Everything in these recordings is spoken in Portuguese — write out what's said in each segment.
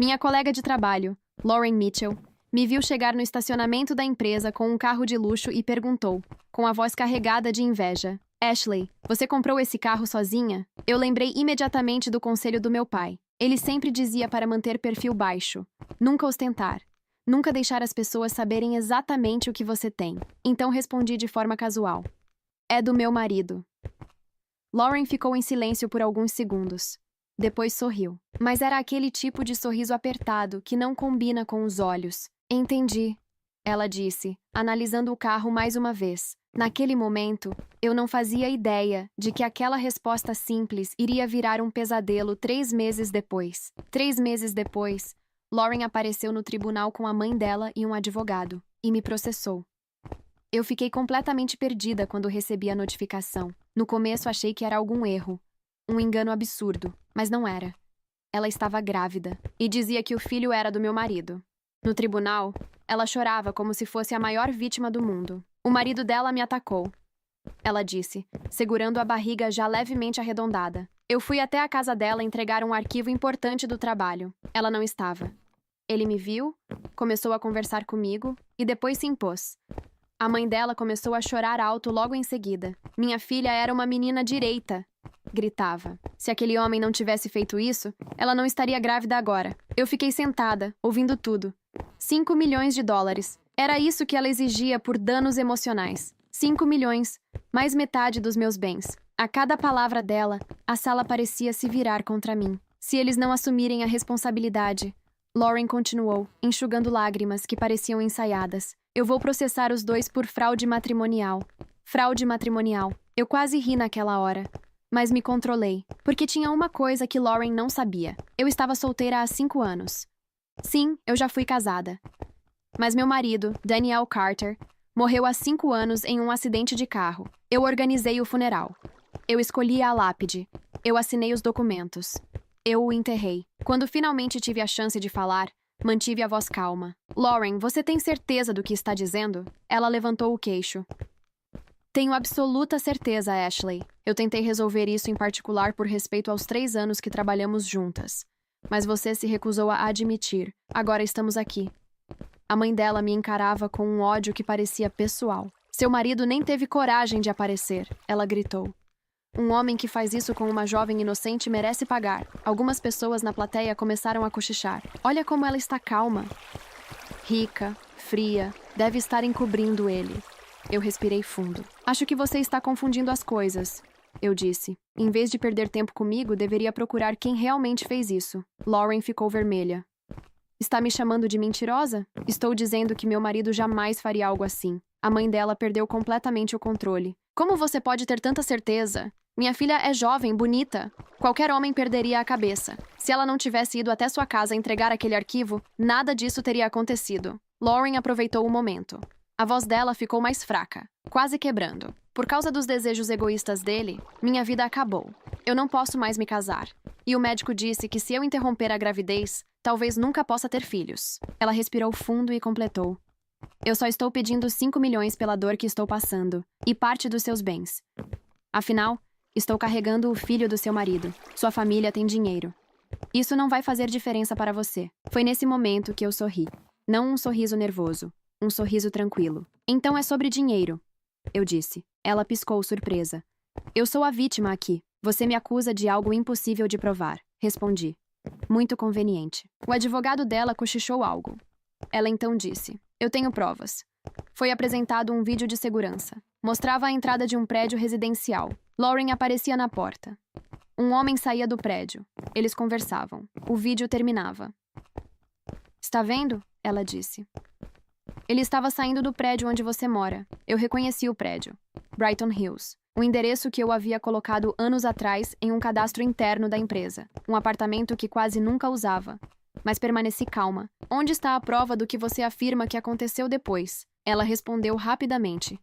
Minha colega de trabalho, Lauren Mitchell, me viu chegar no estacionamento da empresa com um carro de luxo e perguntou, com a voz carregada de inveja: Ashley, você comprou esse carro sozinha? Eu lembrei imediatamente do conselho do meu pai. Ele sempre dizia para manter perfil baixo, nunca ostentar, nunca deixar as pessoas saberem exatamente o que você tem. Então respondi de forma casual: é do meu marido. Lauren ficou em silêncio por alguns segundos. Depois sorriu. Mas era aquele tipo de sorriso apertado que não combina com os olhos. Entendi, ela disse, analisando o carro mais uma vez. Naquele momento, eu não fazia ideia de que aquela resposta simples iria virar um pesadelo 3 meses depois. 3 meses depois, Lauren apareceu no tribunal com a mãe dela e um advogado, e me processou. Eu fiquei completamente perdida quando recebi a notificação. No começo achei que era algum erro, um engano absurdo, mas não era. Ela estava grávida e dizia que o filho era do meu marido. No tribunal, ela chorava como se fosse a maior vítima do mundo. O marido dela me atacou, ela disse, segurando a barriga já levemente arredondada. Eu fui até a casa dela entregar um arquivo importante do trabalho. Ela não estava. Ele me viu, começou a conversar comigo e depois se impôs. A mãe dela começou a chorar alto logo em seguida. Minha filha era uma menina direita, gritava. Se aquele homem não tivesse feito isso, ela não estaria grávida agora. Eu fiquei sentada, ouvindo tudo. 5 milhões de dólares. Era isso que ela exigia por danos emocionais. 5 milhões, mais metade dos meus bens. A cada palavra dela, a sala parecia se virar contra mim. Se eles não assumirem a responsabilidade, Lauren continuou, enxugando lágrimas que pareciam ensaiadas. Eu vou processar os dois por fraude matrimonial. Fraude matrimonial. Eu quase ri naquela hora. Mas me controlei, porque tinha uma coisa que Lauren não sabia. Eu estava solteira há 5 anos. Sim, eu já fui casada. Mas meu marido, Daniel Carter, morreu há 5 anos em um acidente de carro. Eu organizei o funeral. Eu escolhi a lápide. Eu assinei os documentos. Eu o enterrei. Quando finalmente tive a chance de falar, mantive a voz calma. Lauren, você tem certeza do que está dizendo? Ela levantou o queixo. Tenho absoluta certeza, Ashley. Eu tentei resolver isso em particular por respeito aos 3 anos que trabalhamos juntas. Mas você se recusou a admitir. Agora estamos aqui. A mãe dela me encarava com um ódio que parecia pessoal. Seu marido nem teve coragem de aparecer, ela gritou. Um homem que faz isso com uma jovem inocente merece pagar. Algumas pessoas na plateia começaram a cochichar. Olha como ela está calma. Rica, fria, deve estar encobrindo ele. Eu respirei fundo. Acho que você está confundindo as coisas, eu disse. Em vez de perder tempo comigo, deveria procurar quem realmente fez isso. Lauren ficou vermelha. Está me chamando de mentirosa? Estou dizendo que meu marido jamais faria algo assim. A mãe dela perdeu completamente o controle. Como você pode ter tanta certeza? Minha filha é jovem, bonita. Qualquer homem perderia a cabeça. Se ela não tivesse ido até sua casa entregar aquele arquivo, nada disso teria acontecido. Lauren aproveitou o momento. A voz dela ficou mais fraca, quase quebrando. Por causa dos desejos egoístas dele, minha vida acabou. Eu não posso mais me casar. E o médico disse que se eu interromper a gravidez, talvez nunca possa ter filhos. Ela respirou fundo e completou. Eu só estou pedindo 5 milhões pela dor que estou passando, e parte dos seus bens. Afinal, estou carregando o filho do seu marido. Sua família tem dinheiro. Isso não vai fazer diferença para você. Foi nesse momento que eu sorri. Não um sorriso nervoso. Um sorriso tranquilo. Então é sobre dinheiro, eu disse. Ela piscou surpresa. Eu sou a vítima aqui. Você me acusa de algo impossível de provar, respondi. Muito conveniente. O advogado dela cochichou algo. Ela então disse. Eu tenho provas. Foi apresentado um vídeo de segurança. Mostrava a entrada de um prédio residencial. Lauren aparecia na porta. Um homem saía do prédio. Eles conversavam. O vídeo terminava. Está vendo? Ela disse. Ele estava saindo do prédio onde você mora. Eu reconheci o prédio. Brighton Hills. O endereço que eu havia colocado anos atrás em um cadastro interno da empresa. Um apartamento que quase nunca usava. Mas permaneci calma. Onde está a prova do que você afirma que aconteceu depois? Ela respondeu rapidamente.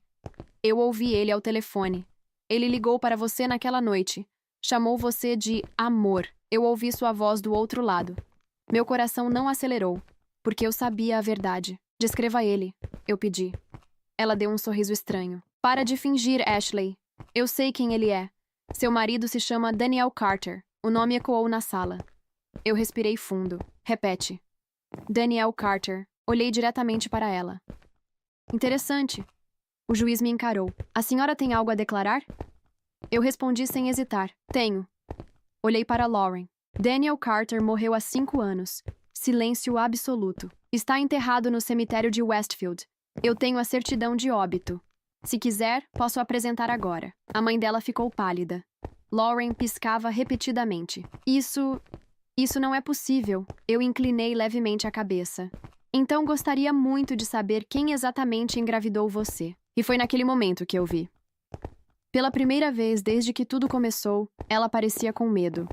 Eu ouvi ele ao telefone. Ele ligou para você naquela noite. Chamou você de amor. Eu ouvi sua voz do outro lado. Meu coração não acelerou, porque eu sabia a verdade. Descreva ele, eu pedi. Ela deu um sorriso estranho. Para de fingir, Ashley. Eu sei quem ele é. Seu marido se chama Daniel Carter. O nome ecoou na sala. Eu respirei fundo. Repete. Danielle Carter. Olhei diretamente para ela. Interessante. O juiz me encarou. A senhora tem algo a declarar? Eu respondi sem hesitar. Tenho. Olhei para Lauren. Daniel Carter morreu há 5 anos. Silêncio absoluto. Está enterrado no cemitério de Westfield. Eu tenho a certidão de óbito. Se quiser, posso apresentar agora. A mãe dela ficou pálida. Lauren piscava repetidamente. Isso não é possível. Eu inclinei levemente a cabeça. Então gostaria muito de saber quem exatamente engravidou você. E foi naquele momento que eu vi. Pela primeira vez desde que tudo começou, ela parecia com medo.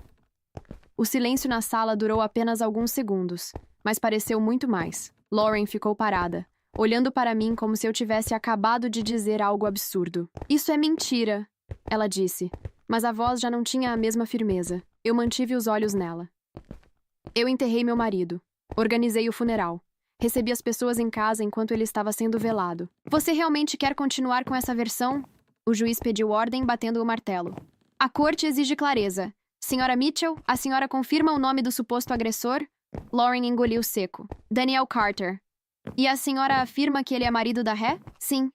O silêncio na sala durou apenas alguns segundos, mas pareceu muito mais. Lauren ficou parada, olhando para mim como se eu tivesse acabado de dizer algo absurdo. Isso é mentira, ela disse, mas a voz já não tinha a mesma firmeza. Eu mantive os olhos nela. Eu enterrei meu marido. Organizei o funeral. Recebi as pessoas em casa enquanto ele estava sendo velado. Você realmente quer continuar com essa versão? O juiz pediu ordem, batendo o martelo. A corte exige clareza. Senhora Mitchell, a senhora confirma o nome do suposto agressor? Lauren engoliu seco. Daniel Carter. E a senhora afirma que ele é marido da Ré? Sim.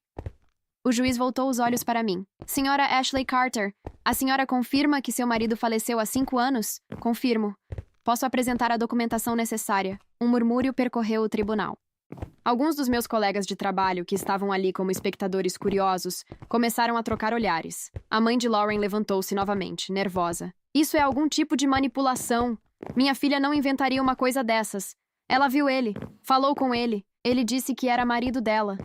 O juiz voltou os olhos para mim. Senhora Ashley Carter, a senhora confirma que seu marido faleceu há 5 anos? Confirmo. Posso apresentar a documentação necessária. Um murmúrio percorreu o tribunal. Alguns dos meus colegas de trabalho, que estavam ali como espectadores curiosos, começaram a trocar olhares. A mãe de Lauren levantou-se novamente, nervosa. Isso é algum tipo de manipulação. Minha filha não inventaria uma coisa dessas. Ela viu ele, falou com ele. Ele disse que era marido dela.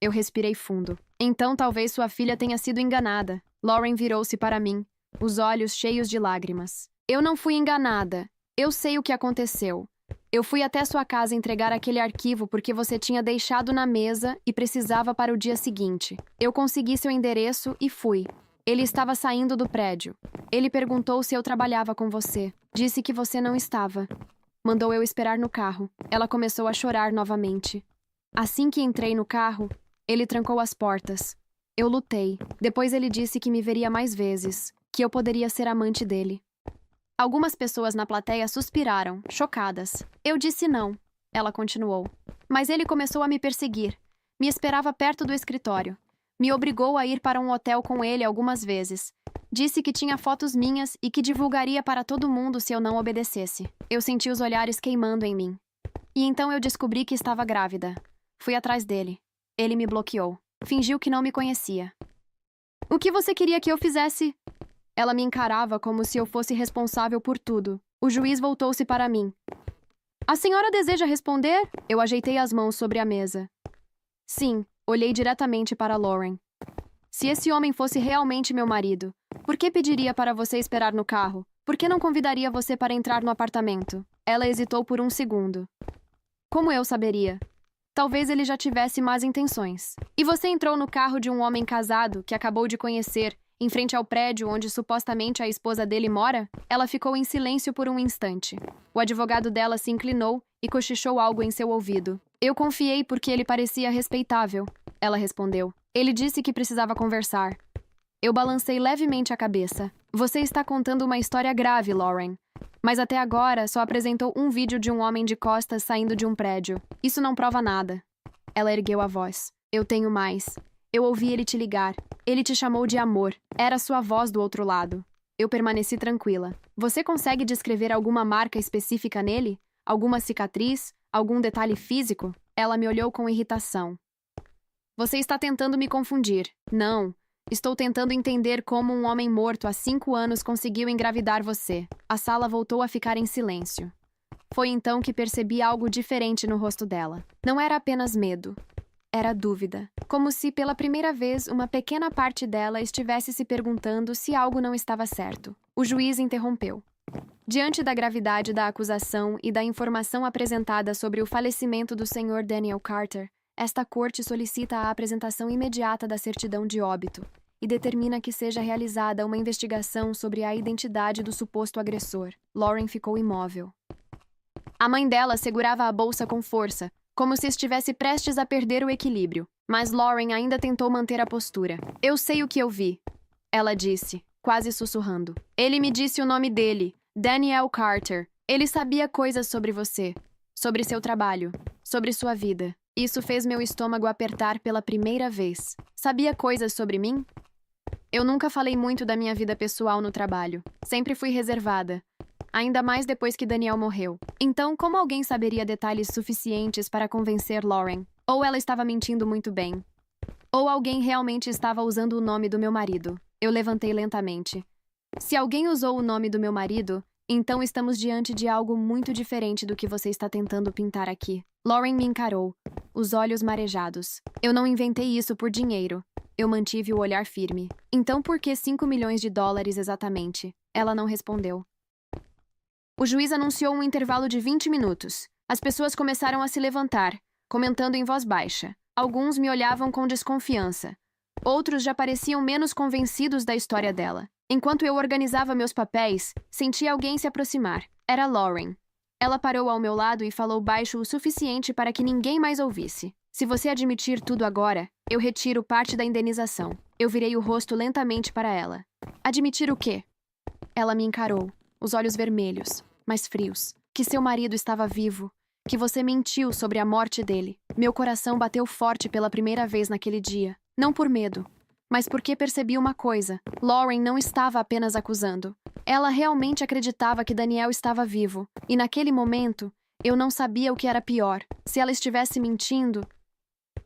Eu respirei fundo. Então talvez sua filha tenha sido enganada. Lauren virou-se para mim, os olhos cheios de lágrimas. Eu não fui enganada. Eu sei o que aconteceu. Eu fui até sua casa entregar aquele arquivo porque você tinha deixado na mesa e precisava para o dia seguinte. Eu consegui seu endereço e fui. Ele estava saindo do prédio. Ele perguntou se eu trabalhava com você. Disse que você não estava. Mandou eu esperar no carro. Ela começou a chorar novamente. Assim que entrei no carro, ele trancou as portas. Eu lutei. Depois ele disse que me veria mais vezes, que eu poderia ser amante dele. Algumas pessoas na plateia suspiraram, chocadas. Eu disse não. Ela continuou. Mas ele começou a me perseguir. Me esperava perto do escritório. Me obrigou a ir para um hotel com ele algumas vezes. Disse que tinha fotos minhas e que divulgaria para todo mundo se eu não obedecesse. Eu senti os olhares queimando em mim. E então eu descobri que estava grávida. Fui atrás dele. Ele me bloqueou. Fingiu que não me conhecia. O que você queria que eu fizesse? Ela me encarava como se eu fosse responsável por tudo. O juiz voltou-se para mim. A senhora deseja responder? Eu ajeitei as mãos sobre a mesa. Sim, olhei diretamente para Lauren. Se esse homem fosse realmente meu marido, por que pediria para você esperar no carro? Por que não convidaria você para entrar no apartamento? Ela hesitou por um segundo. Como eu saberia? Talvez ele já tivesse más intenções. E você entrou no carro de um homem casado que acabou de conhecer, em frente ao prédio onde supostamente a esposa dele mora? Ela ficou em silêncio por um instante. O advogado dela se inclinou e cochichou algo em seu ouvido. Eu confiei porque ele parecia respeitável. Ela respondeu. Ele disse que precisava conversar. Eu balancei levemente a cabeça. Você está contando uma história grave, Lauren. Mas até agora só apresentou um vídeo de um homem de costas saindo de um prédio. Isso não prova nada. Ela ergueu a voz. Eu tenho mais. Eu ouvi ele te ligar. Ele te chamou de amor. Era sua voz do outro lado. Eu permaneci tranquila. Você consegue descrever alguma marca específica nele? Alguma cicatriz? Algum detalhe físico? Ela me olhou com irritação. Você está tentando me confundir. Não. Estou tentando entender como um homem morto há 5 anos conseguiu engravidar você. A sala voltou a ficar em silêncio. Foi então que percebi algo diferente no rosto dela. Não era apenas medo. Era dúvida. Como se, pela primeira vez, uma pequena parte dela estivesse se perguntando se algo não estava certo. O juiz interrompeu. Diante da gravidade da acusação e da informação apresentada sobre o falecimento do Sr. Daniel Carter, esta corte solicita a apresentação imediata da certidão de óbito e determina que seja realizada uma investigação sobre a identidade do suposto agressor. Lauren ficou imóvel. A mãe dela segurava a bolsa com força, como se estivesse prestes a perder o equilíbrio. Mas Lauren ainda tentou manter a postura. Eu sei o que eu vi, ela disse, quase sussurrando. Ele me disse o nome dele, Daniel Carter. Ele sabia coisas sobre você, sobre seu trabalho, sobre sua vida. Isso fez meu estômago apertar pela primeira vez. Sabia coisas sobre mim? Eu nunca falei muito da minha vida pessoal no trabalho. Sempre fui reservada. Ainda mais depois que Daniel morreu. Então, como alguém saberia detalhes suficientes para convencer Lauren? Ou ela estava mentindo muito bem. Ou alguém realmente estava usando o nome do meu marido. Eu levantei lentamente. Se alguém usou o nome do meu marido, então estamos diante de algo muito diferente do que você está tentando pintar aqui. Lauren me encarou, os olhos marejados. Eu não inventei isso por dinheiro. Eu mantive o olhar firme. Então por que 5 milhões de dólares exatamente? Ela não respondeu. O juiz anunciou um intervalo de 20 minutos. As pessoas começaram a se levantar, comentando em voz baixa. Alguns me olhavam com desconfiança. Outros já pareciam menos convencidos da história dela. Enquanto eu organizava meus papéis, senti alguém se aproximar. Era Lauren. Ela parou ao meu lado e falou baixo o suficiente para que ninguém mais ouvisse. Se você admitir tudo agora, eu retiro parte da indenização. Eu virei o rosto lentamente para ela. Admitir o quê? Ela me encarou, os olhos vermelhos, mas frios. Que seu marido estava vivo. Que você mentiu sobre a morte dele. Meu coração bateu forte pela primeira vez naquele dia. Não por medo, mas porque percebi uma coisa. Lauren não estava apenas acusando. Ela realmente acreditava que Daniel estava vivo. E naquele momento, eu não sabia o que era pior. Se ela estivesse mentindo,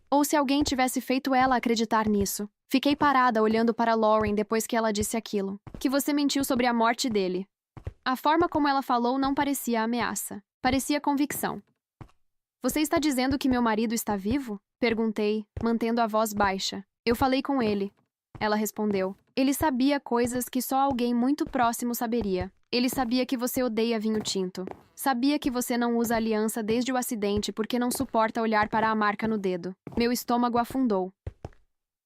ou se alguém tivesse feito ela acreditar nisso. Fiquei parada olhando para Lauren depois que ela disse aquilo. Que você mentiu sobre a morte dele. A forma como ela falou não parecia ameaça. Parecia convicção. Você está dizendo que meu marido está vivo? Perguntei, mantendo a voz baixa. Eu falei com ele. Ela respondeu. Ele sabia coisas que só alguém muito próximo saberia. Ele sabia que você odeia vinho tinto. Sabia que você não usa aliança desde o acidente porque não suporta olhar para a marca no dedo. Meu estômago afundou.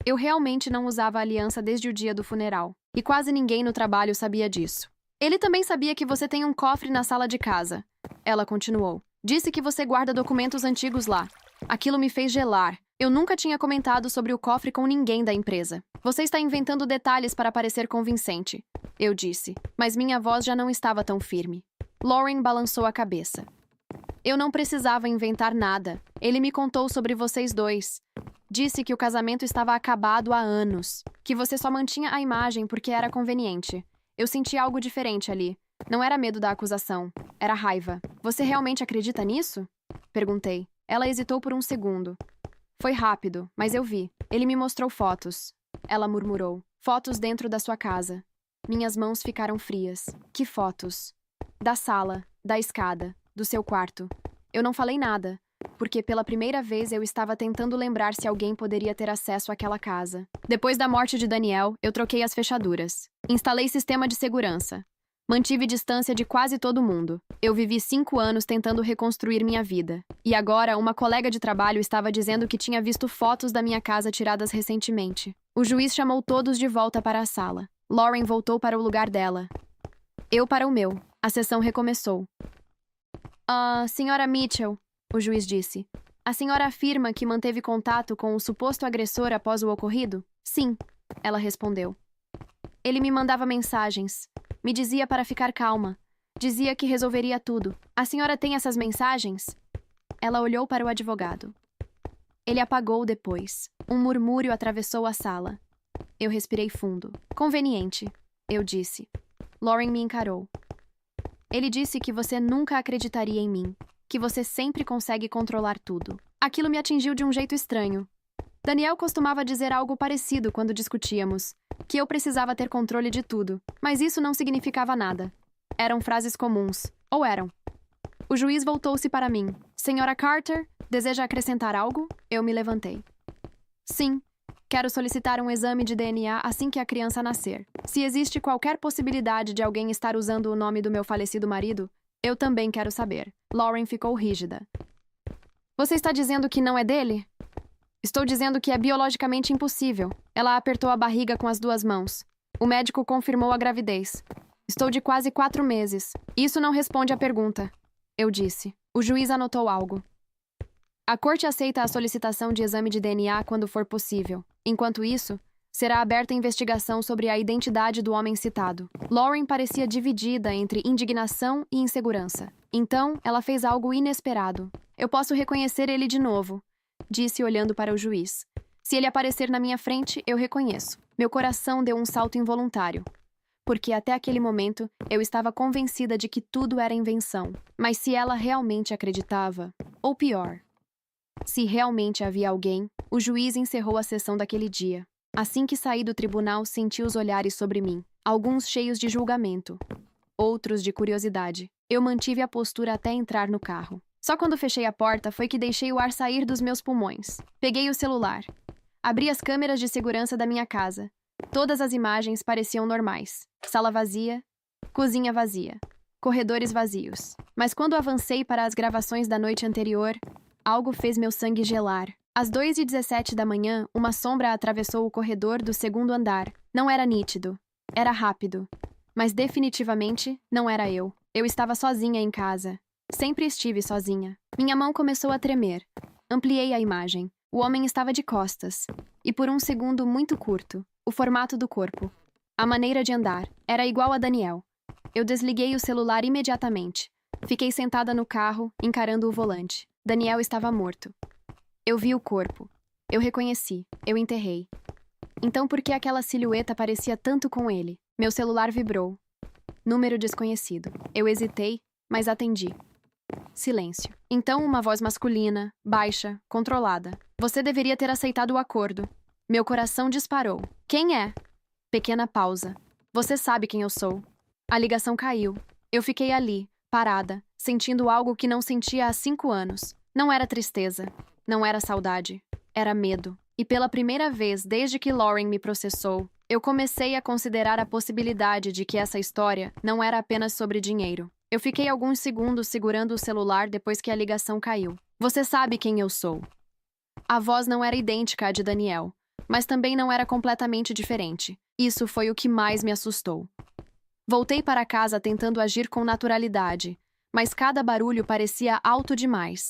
Eu realmente não usava aliança desde o dia do funeral. E quase ninguém no trabalho sabia disso. Ele também sabia que você tem um cofre na sala de casa. Ela continuou. Disse que você guarda documentos antigos lá. Aquilo me fez gelar. Eu nunca tinha comentado sobre o cofre com ninguém da empresa. Você está inventando detalhes para parecer convincente. Eu disse, mas minha voz já não estava tão firme. Lauren balançou a cabeça. Eu não precisava inventar nada. Ele me contou sobre vocês dois. Disse que o casamento estava acabado há anos. Que você só mantinha a imagem porque era conveniente. Eu senti algo diferente ali. Não era medo da acusação. Era raiva. Você realmente acredita nisso? Perguntei. Ela hesitou por um segundo. Foi rápido, mas eu vi. Ele me mostrou fotos. Ela murmurou. Fotos dentro da sua casa. Minhas mãos ficaram frias. Que fotos? Da sala, da escada, do seu quarto. Eu não falei nada, porque pela primeira vez eu estava tentando lembrar se alguém poderia ter acesso àquela casa. Depois da morte de Daniel, eu troquei as fechaduras. Instalei sistema de segurança. Mantive distância de quase todo mundo. Eu vivi 5 anos tentando reconstruir minha vida. E agora, uma colega de trabalho estava dizendo que tinha visto fotos da minha casa tiradas recentemente. O juiz chamou todos de volta para a sala. Lauren voltou para o lugar dela. Eu para o meu. A sessão recomeçou. Senhora Mitchell, o juiz disse. A senhora afirma que manteve contato com o suposto agressor após o ocorrido? Sim, ela respondeu. Ele me mandava mensagens. Me dizia para ficar calma. Dizia que resolveria tudo. A senhora tem essas mensagens? Ela olhou para o advogado. Ele apagou depois. Um murmúrio atravessou a sala. Eu respirei fundo. Conveniente, eu disse. Lauren me encarou. Ele disse que você nunca acreditaria em mim. Que você sempre consegue controlar tudo. Aquilo me atingiu de um jeito estranho. Daniel costumava dizer algo parecido quando discutíamos. Que eu precisava ter controle de tudo. Mas isso não significava nada. Eram frases comuns. Ou eram. O juiz voltou-se para mim. Senhora Carter, deseja acrescentar algo? Eu me levantei. Sim. Quero solicitar um exame de DNA assim que a criança nascer. Se existe qualquer possibilidade de alguém estar usando o nome do meu falecido marido, eu também quero saber. Lauren ficou rígida. Você está dizendo que não é dele? Estou dizendo que é biologicamente impossível. Ela apertou a barriga com as 2 mãos. O médico confirmou a gravidez. Estou de quase 4 meses. Isso não responde à pergunta. Eu disse. O juiz anotou algo. A corte aceita a solicitação de exame de DNA quando for possível. Enquanto isso, Será aberta investigação sobre a identidade do homem citado. Lauren parecia dividida entre indignação e insegurança. Então, ela fez algo inesperado. Eu posso reconhecer ele de novo, disse olhando para o juiz. Se ele aparecer na minha frente, eu reconheço. Meu coração deu um salto involuntário, porque até aquele momento eu estava convencida de que tudo era invenção. Mas se ela realmente acreditava, ou pior, se realmente havia alguém, o juiz encerrou a sessão daquele dia. Assim que saí do tribunal, senti os olhares sobre mim, alguns cheios de julgamento, outros de curiosidade. Eu mantive a postura até entrar no carro. Só quando fechei a porta foi que deixei o ar sair dos meus pulmões. Peguei o celular. Abri as câmeras de segurança da minha casa. Todas as imagens pareciam normais. Sala vazia, cozinha vazia, corredores vazios. Mas quando avancei para as gravações da noite anterior, algo fez meu sangue gelar. Às 2h17 da manhã, uma sombra atravessou o corredor do segundo andar. Não era nítido. Era rápido. Mas definitivamente não era eu. Eu estava sozinha em casa. Sempre estive sozinha. Minha mão começou a tremer. Ampliei a imagem. O homem estava de costas. E por um segundo muito curto, o formato do corpo, a maneira de andar, era igual a Daniel. Eu desliguei o celular imediatamente. Fiquei sentada no carro, encarando o volante. Daniel estava morto. Eu vi o corpo. Eu reconheci. Eu enterrei. Então por que aquela silhueta parecia tanto com ele? Meu celular vibrou. Número desconhecido. Eu hesitei, mas atendi. Silêncio. Então uma voz masculina, baixa, controlada. Você deveria ter aceitado o acordo. Meu coração disparou. Quem é? Pequena pausa. Você sabe quem eu sou. A ligação caiu. Eu fiquei ali, parada, sentindo algo que não sentia há 5 anos. Não era tristeza. Não era saudade. Era medo. E pela primeira vez desde que Lauren me processou, eu comecei a considerar a possibilidade de que essa história não era apenas sobre dinheiro. Eu fiquei alguns segundos segurando o celular depois que a ligação caiu. Você sabe quem eu sou. A voz não era idêntica à de Daniel, mas também não era completamente diferente. Isso foi o que mais me assustou. Voltei para casa tentando agir com naturalidade, mas cada barulho parecia alto demais.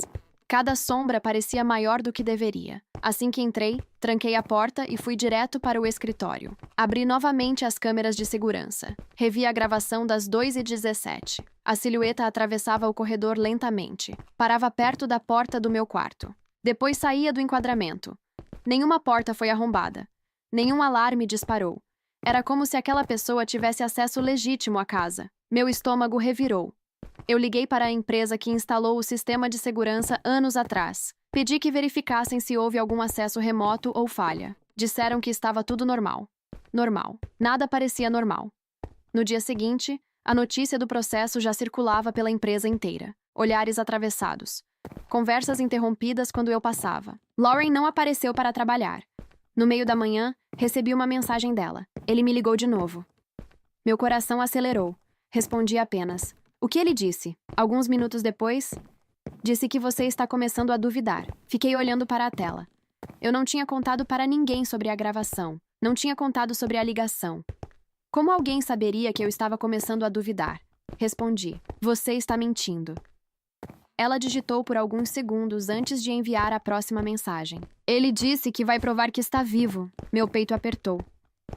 Cada sombra parecia maior do que deveria. Assim que entrei, tranquei a porta e fui direto para o escritório. Abri novamente as câmeras de segurança. Revi a gravação das 2h17. A silhueta atravessava o corredor lentamente. Parava perto da porta do meu quarto. Depois saía do enquadramento. Nenhuma porta foi arrombada. Nenhum alarme disparou. Era como se aquela pessoa tivesse acesso legítimo à casa. Meu estômago revirou. Eu liguei para a empresa que instalou o sistema de segurança anos atrás. Pedi que verificassem se houve algum acesso remoto ou falha. Disseram que estava tudo normal. Normal. Nada parecia normal. No dia seguinte, a notícia do processo já circulava pela empresa inteira. Olhares atravessados. Conversas interrompidas quando eu passava. Lauren não apareceu para trabalhar. No meio da manhã, recebi uma mensagem dela. Ele me ligou de novo. Meu coração acelerou. Respondi apenas: o que ele disse? Alguns minutos depois, disse que você está começando a duvidar. Fiquei olhando para a tela. Eu não tinha contado para ninguém sobre a gravação. Não tinha contado sobre a ligação. Como alguém saberia que eu estava começando a duvidar? Respondi: você está mentindo. Ela digitou por alguns segundos antes de enviar a próxima mensagem. Ele disse que vai provar que está vivo. Meu peito apertou.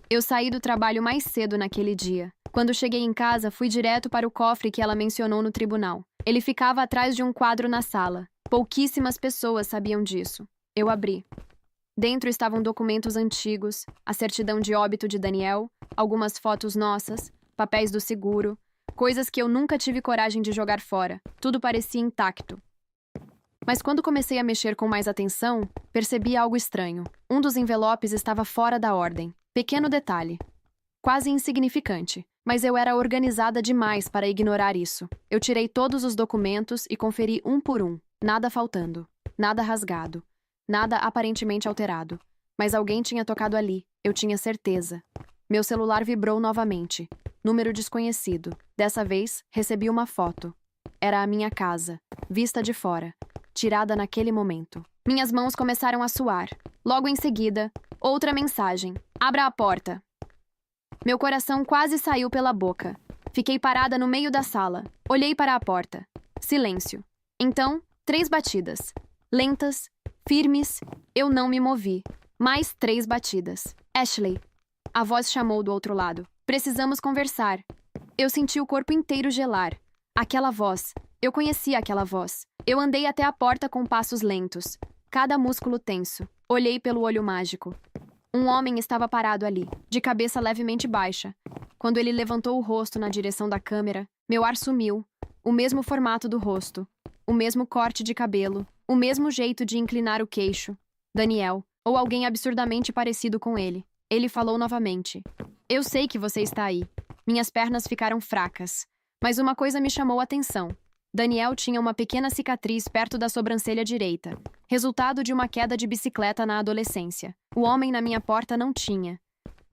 Eu saí do trabalho mais cedo naquele dia. Quando cheguei em casa, fui direto para o cofre que ela mencionou no tribunal. Ele ficava atrás de um quadro na sala. Pouquíssimas pessoas sabiam disso. Eu abri. Dentro estavam documentos antigos, a certidão de óbito de Daniel, algumas fotos nossas, papéis do seguro, coisas que eu nunca tive coragem de jogar fora. Tudo parecia intacto. Mas quando comecei a mexer com mais atenção, percebi algo estranho. Um dos envelopes estava fora da ordem. Pequeno detalhe. Quase insignificante. Mas eu era organizada demais para ignorar isso. Eu tirei todos os documentos e conferi um por um. Nada faltando. Nada rasgado. Nada aparentemente alterado. Mas alguém tinha tocado ali. Eu tinha certeza. Meu celular vibrou novamente. Número desconhecido. Dessa vez, recebi uma foto. Era a minha casa, vista de fora, tirada naquele momento. Minhas mãos começaram a suar. Logo em seguida, outra mensagem. Abra a porta. Meu coração quase saiu pela boca. Fiquei parada no meio da sala. Olhei para a porta. Silêncio. Então, 3 batidas. Lentas, firmes. Eu não me movi. Mais 3 batidas. Ashley. A voz chamou do outro lado. Precisamos conversar. Eu senti o corpo inteiro gelar. Aquela voz. Eu conhecia aquela voz. Eu andei até a porta com passos lentos. Cada músculo tenso. Olhei pelo olho mágico. Um homem estava parado ali, de cabeça levemente baixa. Quando ele levantou o rosto na direção da câmera, meu ar sumiu. O mesmo formato do rosto. O mesmo corte de cabelo. O mesmo jeito de inclinar o queixo. Daniel. Ou alguém absurdamente parecido com ele. Ele falou novamente. Eu sei que você está aí. Minhas pernas ficaram fracas. Mas uma coisa me chamou a atenção. Daniel tinha uma pequena cicatriz perto da sobrancelha direita, resultado de uma queda de bicicleta na adolescência. O homem na minha porta não tinha.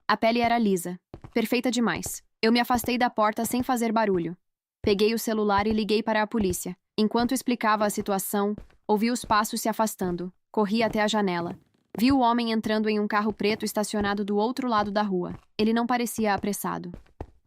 A pele era lisa. Perfeita demais. Eu me afastei da porta sem fazer barulho. Peguei o celular e liguei para a polícia. Enquanto explicava a situação, ouvi os passos se afastando. Corri até a janela. Vi o homem entrando em um carro preto estacionado do outro lado da rua. Ele não parecia apressado.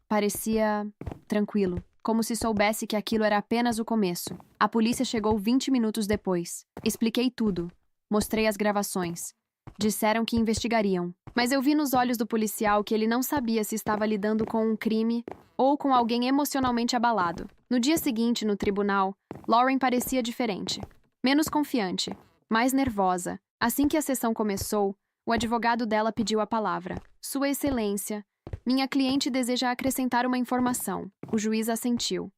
Parecia tranquilo. Como se soubesse que aquilo era apenas o começo. A polícia chegou 20 minutos depois. Expliquei tudo. Mostrei as gravações. Disseram que investigariam. Mas eu vi nos olhos do policial que ele não sabia se estava lidando com um crime ou com alguém emocionalmente abalado. No dia seguinte, no tribunal, Lauren parecia diferente. Menos confiante. Mais nervosa. Assim que a sessão começou, o advogado dela pediu a palavra. Sua Excelência, minha cliente deseja acrescentar uma informação. O juiz assentiu.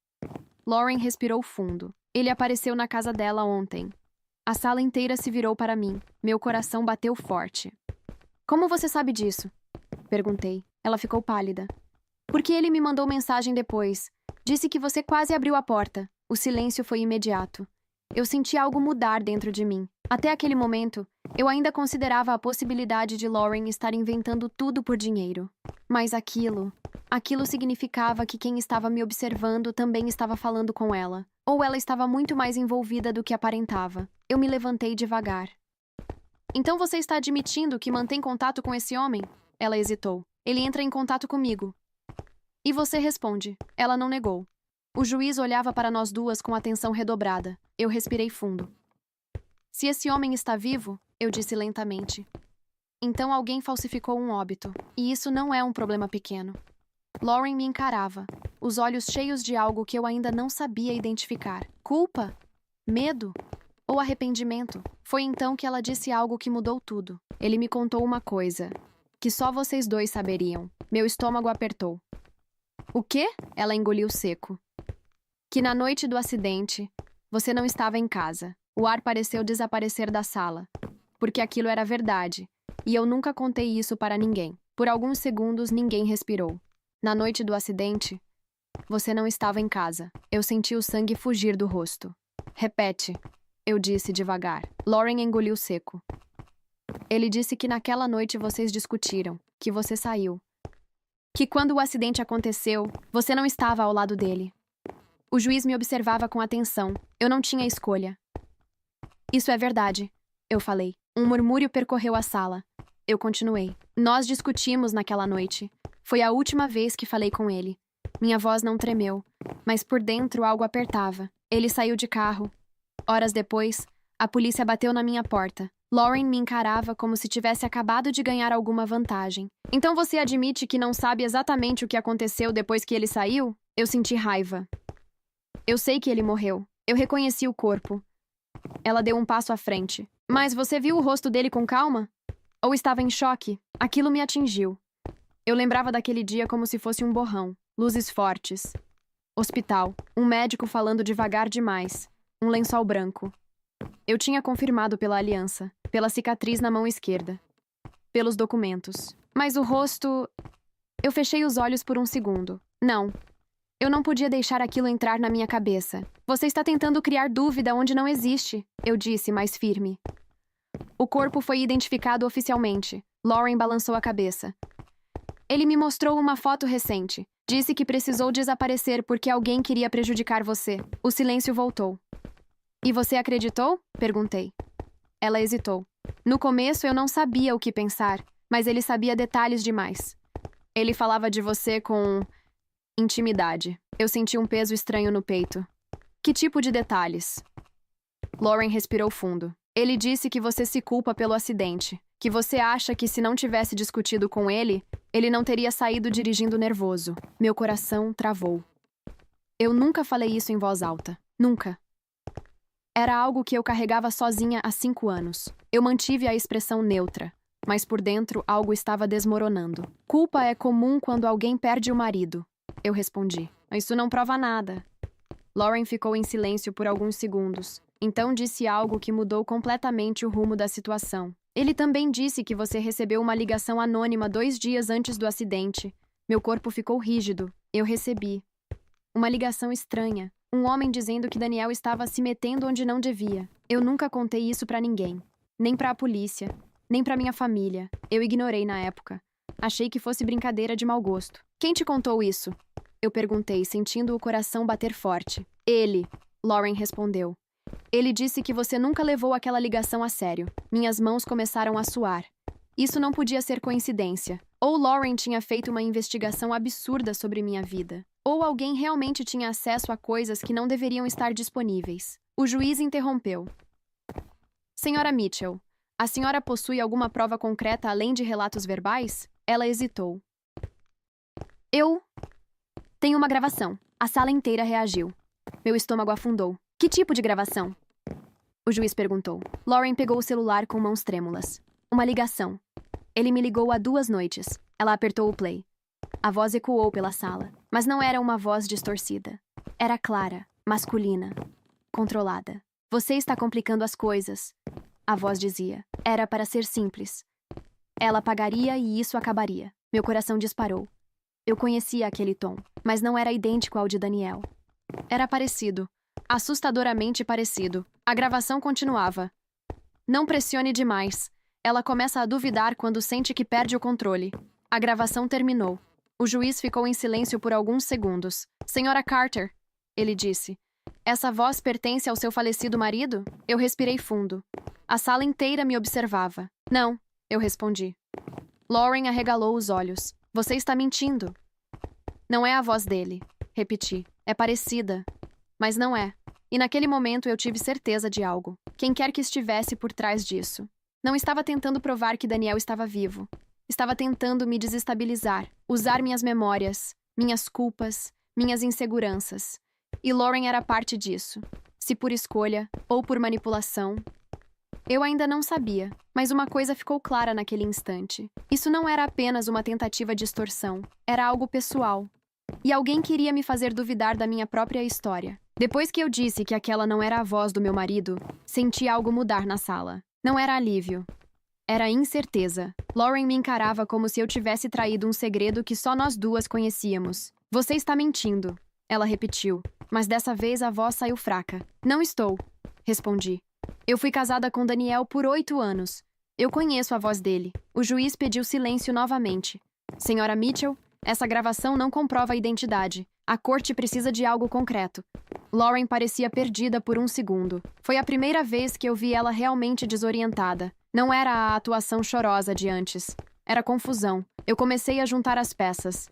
Lauren respirou fundo. Ele apareceu na casa dela ontem. A sala inteira se virou para mim. Meu coração bateu forte. Como você sabe disso? Perguntei. Ela ficou pálida. Porque ele me mandou mensagem depois. Disse que você quase abriu a porta. O silêncio foi imediato. Eu senti algo mudar dentro de mim. Até aquele momento, eu ainda considerava a possibilidade de Lauren estar inventando tudo por dinheiro. Mas aquilo significava que quem estava me observando também estava falando com ela. Ou ela estava muito mais envolvida do que aparentava. Eu me levantei devagar. Então você está admitindo que mantém contato com esse homem? Ela hesitou. Ele entra em contato comigo. E você responde. Ela não negou. O juiz olhava para nós duas com atenção redobrada. Eu respirei fundo. Se esse homem está vivo, eu disse lentamente. Então alguém falsificou um óbito. E isso não é um problema pequeno. Lauren me encarava, os olhos cheios de algo que eu ainda não sabia identificar. Culpa? Medo? Ou arrependimento? Foi então que ela disse algo que mudou tudo. Ele me contou uma coisa, que só vocês dois saberiam. Meu estômago apertou. O quê? Ela engoliu seco. Que na noite do acidente, você não estava em casa. O ar pareceu desaparecer da sala. Porque aquilo era verdade. E eu nunca contei isso para ninguém. Por alguns segundos, ninguém respirou. Na noite do acidente, você não estava em casa. Eu senti o sangue fugir do rosto. Repete, eu disse devagar. Lauren engoliu seco. Ele disse que naquela noite vocês discutiram, que você saiu. Que quando o acidente aconteceu, você não estava ao lado dele. O juiz me observava com atenção. Eu não tinha escolha. Isso é verdade, eu falei. Um murmúrio percorreu a sala. Eu continuei. Nós discutimos naquela noite. Foi a última vez que falei com ele. Minha voz não tremeu, mas por dentro algo apertava. Ele saiu de carro. Horas depois, a polícia bateu na minha porta. Lauren me encarava como se tivesse acabado de ganhar alguma vantagem. Então você admite que não sabe exatamente o que aconteceu depois que ele saiu? Eu senti raiva. Eu sei que ele morreu. Eu reconheci o corpo. Ela deu um passo à frente. Mas você viu o rosto dele com calma? Ou estava em choque? Aquilo me atingiu. Eu lembrava daquele dia como se fosse um borrão. Luzes fortes. Hospital. Um médico falando devagar demais. Um lençol branco. Eu tinha confirmado pela aliança, pela cicatriz na mão esquerda, pelos documentos. Mas o rosto... Eu fechei os olhos por um segundo. Não. Eu não podia deixar aquilo entrar na minha cabeça. Você está tentando criar dúvida onde não existe, eu disse, mais firme. O corpo foi identificado oficialmente. Lauren balançou a cabeça. Ele me mostrou uma foto recente. Disse que precisou desaparecer porque alguém queria prejudicar você. O silêncio voltou. E você acreditou? Perguntei. Ela hesitou. No começo eu não sabia o que pensar, mas ele sabia detalhes demais. Ele falava de você com... intimidade. Eu senti um peso estranho no peito. Que tipo de detalhes? Lauren respirou fundo. Ele disse que você se culpa pelo acidente, Que você acha que se não tivesse discutido com ele, ele não teria saído dirigindo nervoso. Meu coração travou. Eu nunca falei isso em voz alta. Nunca. Era algo que eu carregava sozinha há 5 anos. Eu mantive a expressão neutra, mas por dentro algo estava desmoronando. Culpa é comum quando alguém perde o marido, eu respondi. Isso não prova nada. Lauren ficou em silêncio por alguns segundos. Então disse algo que mudou completamente o rumo da situação. Ele também disse que você recebeu uma ligação anônima 2 dias antes do acidente. Meu corpo ficou rígido. Eu recebi. Uma ligação estranha. Um homem dizendo que Daniel estava se metendo onde não devia. Eu nunca contei isso pra ninguém. Nem pra a polícia. Nem pra minha família. Eu ignorei na época. Achei que fosse brincadeira de mau gosto. Quem te contou isso? Eu perguntei, sentindo o coração bater forte. Ele, Lauren respondeu. Ele disse que você nunca levou aquela ligação a sério. Minhas mãos começaram a suar. Isso não podia ser coincidência. Ou Lauren tinha feito uma investigação absurda sobre minha vida. Ou alguém realmente tinha acesso a coisas que não deveriam estar disponíveis. O juiz interrompeu. Senhora Mitchell, a senhora possui alguma prova concreta além de relatos verbais? Ela hesitou. Eu tenho uma gravação. A sala inteira reagiu. Meu estômago afundou. Que tipo de gravação? O juiz perguntou. Lauren pegou o celular com mãos trêmulas. Uma ligação. Ele me ligou há 2 noites. Ela apertou o play. A voz ecoou pela sala, mas não era uma voz distorcida. Era clara, masculina, controlada. Você está complicando as coisas, a voz dizia. Era para ser simples. Ela pagaria e isso acabaria. Meu coração disparou. Eu conhecia aquele tom, mas não era idêntico ao de Daniel. Era parecido, assustadoramente parecido. A gravação continuava. Não pressione demais. Ela começa a duvidar quando sente que perde o controle. A gravação terminou. O juiz ficou em silêncio por alguns segundos. Senhora Carter, ele disse. Essa voz pertence ao seu falecido marido? Eu respirei fundo. A sala inteira me observava. Não, eu respondi. Lauren arregalou os olhos. Você está mentindo. Não é a voz dele, repeti. É parecida, mas não é. E naquele momento eu tive certeza de algo. Quem quer que estivesse por trás disso. Não estava tentando provar que Daniel estava vivo. Estava tentando me desestabilizar, usar minhas memórias, minhas culpas, minhas inseguranças. E Lauren era parte disso. Se por escolha ou por manipulação. Eu ainda não sabia, mas uma coisa ficou clara naquele instante. Isso não era apenas uma tentativa de extorsão, era algo pessoal. E alguém queria me fazer duvidar da minha própria história. Depois que eu disse que aquela não era a voz do meu marido, senti algo mudar na sala. Não era alívio. Era incerteza. Lauren me encarava como se eu tivesse traído um segredo que só nós duas conhecíamos. Você está mentindo, ela repetiu, mas dessa vez a voz saiu fraca. Não estou, respondi. Eu fui casada com Daniel por 8 anos. Eu conheço a voz dele. O juiz pediu silêncio novamente. Senhora Mitchell, essa gravação não comprova a identidade. A corte precisa de algo concreto. Lauren parecia perdida por um segundo. Foi a primeira vez que eu vi ela realmente desorientada. Não era a atuação chorosa de antes. Era confusão. Eu comecei a juntar as peças.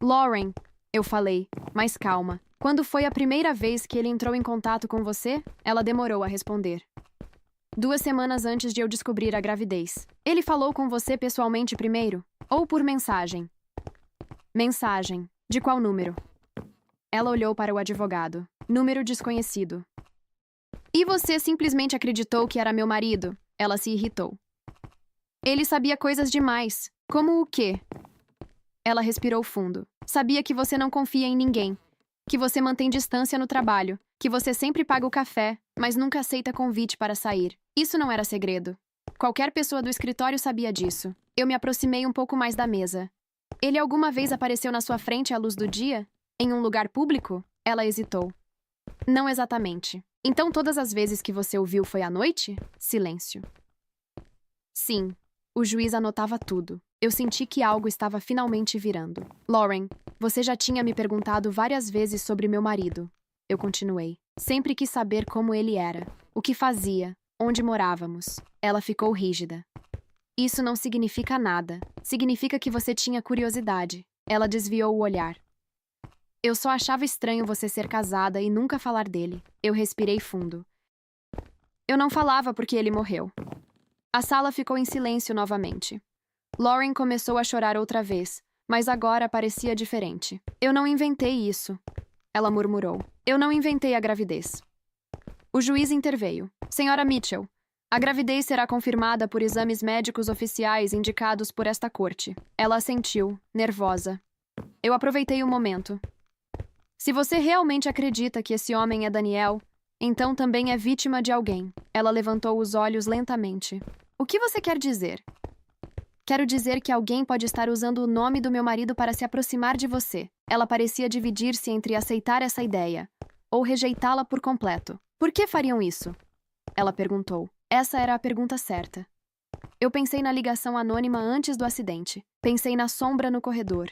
Lauren, eu falei, mais calma. Quando foi a primeira vez que ele entrou em contato com você? Ela demorou a responder. 2 semanas antes de eu descobrir a gravidez. Ele falou com você pessoalmente primeiro? Ou por mensagem? Mensagem. De qual número? Ela olhou para o advogado. Número desconhecido. E você simplesmente acreditou que era meu marido? Ela se irritou. Ele sabia coisas demais. Como o quê? Ela respirou fundo. Sabia que você não confia em ninguém. Que você mantém distância no trabalho. Que você sempre paga o café, mas nunca aceita convite para sair. Isso não era segredo. Qualquer pessoa do escritório sabia disso. Eu me aproximei um pouco mais da mesa. Ele alguma vez apareceu na sua frente à luz do dia? Em um lugar público? Ela hesitou. Não exatamente. Então todas as vezes que você o viu foi à noite? Silêncio. Sim. O juiz anotava tudo. Eu senti que algo estava finalmente virando. Lauren, você já tinha me perguntado várias vezes sobre meu marido. Eu continuei. Sempre quis saber como ele era, o que fazia, onde morávamos. Ela ficou rígida. Isso não significa nada. Significa que você tinha curiosidade. Ela desviou o olhar. Eu só achava estranho você ser casada e nunca falar dele. Eu respirei fundo. Eu não falava porque ele morreu. A sala ficou em silêncio novamente. Lauren começou a chorar outra vez, mas agora parecia diferente. Eu não inventei isso, ela murmurou. Eu não inventei a gravidez. O juiz interveio. Senhora Mitchell, a gravidez será confirmada por exames médicos oficiais indicados por esta corte. Ela assentiu, nervosa. Eu aproveitei o momento. Se você realmente acredita que esse homem é Daniel, então também é vítima de alguém. Ela levantou os olhos lentamente. O que você quer dizer? Quero dizer que alguém pode estar usando o nome do meu marido para se aproximar de você. Ela parecia dividir-se entre aceitar essa ideia ou rejeitá-la por completo. Por que fariam isso? Ela perguntou. Essa era a pergunta certa. Eu pensei na ligação anônima antes do acidente. Pensei na sombra no corredor.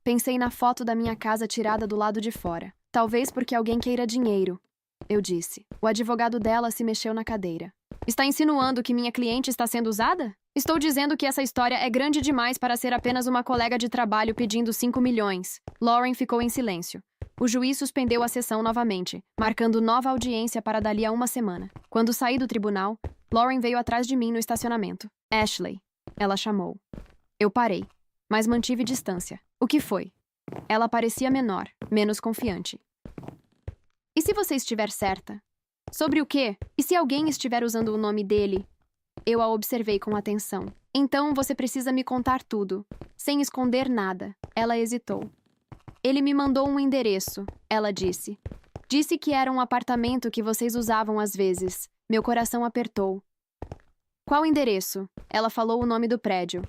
Pensei na foto da minha casa tirada do lado de fora. Talvez porque alguém queira dinheiro, eu disse. O advogado dela se mexeu na cadeira. Está insinuando que minha cliente está sendo usada? Estou dizendo que essa história é grande demais para ser apenas uma colega de trabalho pedindo 5 milhões. Lauren ficou em silêncio. O juiz suspendeu a sessão novamente, marcando nova audiência para dali a uma semana. Quando saí do tribunal, Lauren veio atrás de mim no estacionamento. Ashley, ela chamou. Eu parei, mas mantive distância. O que foi? Ela parecia menor, menos confiante. E se você estiver certa? Sobre o quê? E se alguém estiver usando o nome dele? Eu a observei com atenção. Então você precisa me contar tudo, sem esconder nada. Ela hesitou. Ele me mandou um endereço, ela disse. Disse que era um apartamento que vocês usavam às vezes. Meu coração apertou. Qual endereço? Ela falou o nome do prédio.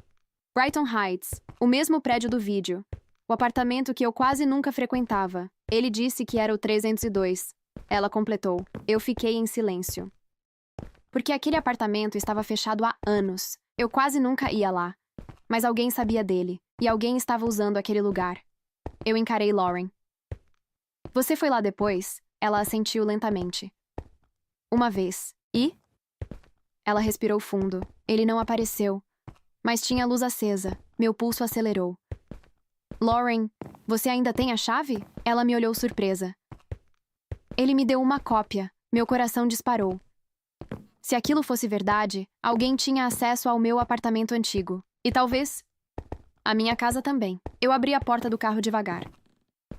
Brighton Heights, o mesmo prédio do vídeo. O apartamento que eu quase nunca frequentava. Ele disse que era o 302. Ela completou. Eu fiquei em silêncio. Porque aquele apartamento estava fechado há anos. Eu quase nunca ia lá. Mas alguém sabia dele, e alguém estava usando aquele lugar. Eu encarei Lauren. Você foi lá depois? Ela assentiu lentamente. Uma vez. E? Ela respirou fundo. Ele não apareceu. Mas tinha a luz acesa. Meu pulso acelerou. Lauren, você ainda tem a chave? Ela me olhou surpresa. Ele me deu uma cópia. Meu coração disparou. Se aquilo fosse verdade, alguém tinha acesso ao meu apartamento antigo. E talvez a minha casa também. Eu abri a porta do carro devagar.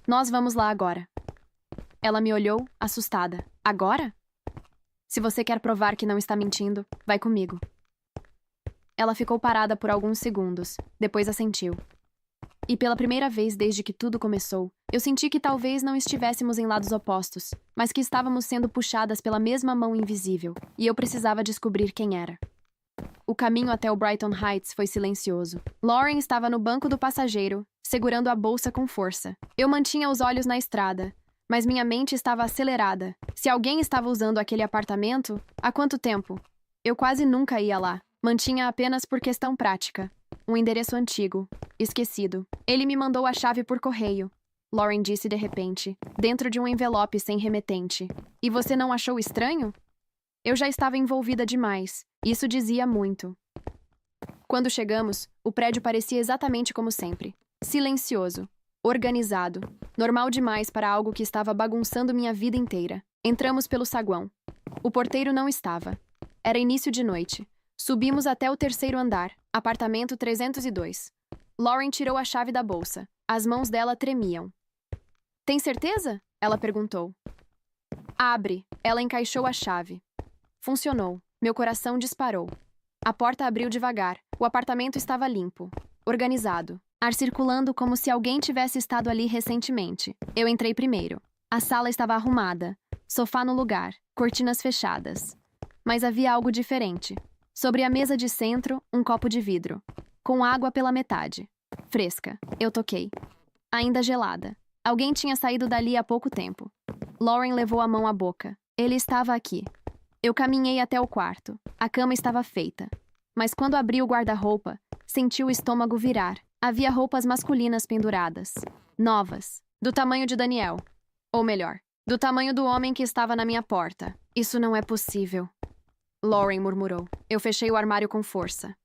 Nós vamos lá agora. Ela me olhou, assustada. Agora? Se você quer provar que não está mentindo, vai comigo. Ela ficou parada por alguns segundos, depois assentiu. E pela primeira vez desde que tudo começou, eu senti que talvez não estivéssemos em lados opostos, mas que estávamos sendo puxadas pela mesma mão invisível, e eu precisava descobrir quem era. O caminho até o Brighton Heights foi silencioso. Lauren estava no banco do passageiro, segurando a bolsa com força. Eu mantinha os olhos na estrada, mas minha mente estava acelerada. Se alguém estava usando aquele apartamento, há quanto tempo? Eu quase nunca ia lá. Mantinha apenas por questão prática. Um endereço antigo, esquecido. Ele me mandou a chave por correio, Lauren disse de repente, dentro de um envelope sem remetente. E você não achou estranho? Eu já estava envolvida demais. Isso dizia muito. Quando chegamos, o prédio parecia exatamente como sempre. Silencioso, organizado, normal demais para algo que estava bagunçando minha vida inteira. Entramos pelo saguão. O porteiro não estava. Era início de noite. Subimos até o terceiro andar, apartamento 302. Lauren tirou a chave da bolsa. As mãos dela tremiam. Tem certeza? Ela perguntou. Abre. Ela encaixou a chave. Funcionou. Meu coração disparou. A porta abriu devagar. O apartamento estava limpo, organizado. Ar circulando como se alguém tivesse estado ali recentemente. Eu entrei primeiro. A sala estava arrumada. Sofá no lugar. Cortinas fechadas. Mas havia algo diferente. Sobre a mesa de centro, um copo de vidro. Com água pela metade. Fresca. Eu toquei. Ainda gelada. Alguém tinha saído dali há pouco tempo. Lauren levou a mão à boca. Ele estava aqui. Eu caminhei até o quarto. A cama estava feita. Mas quando abri o guarda-roupa, senti o estômago virar. Havia roupas masculinas penduradas. Novas. Do tamanho de Daniel. Ou melhor, do tamanho do homem que estava na minha porta. Isso não é possível. Lauren murmurou. Eu fechei o armário com força.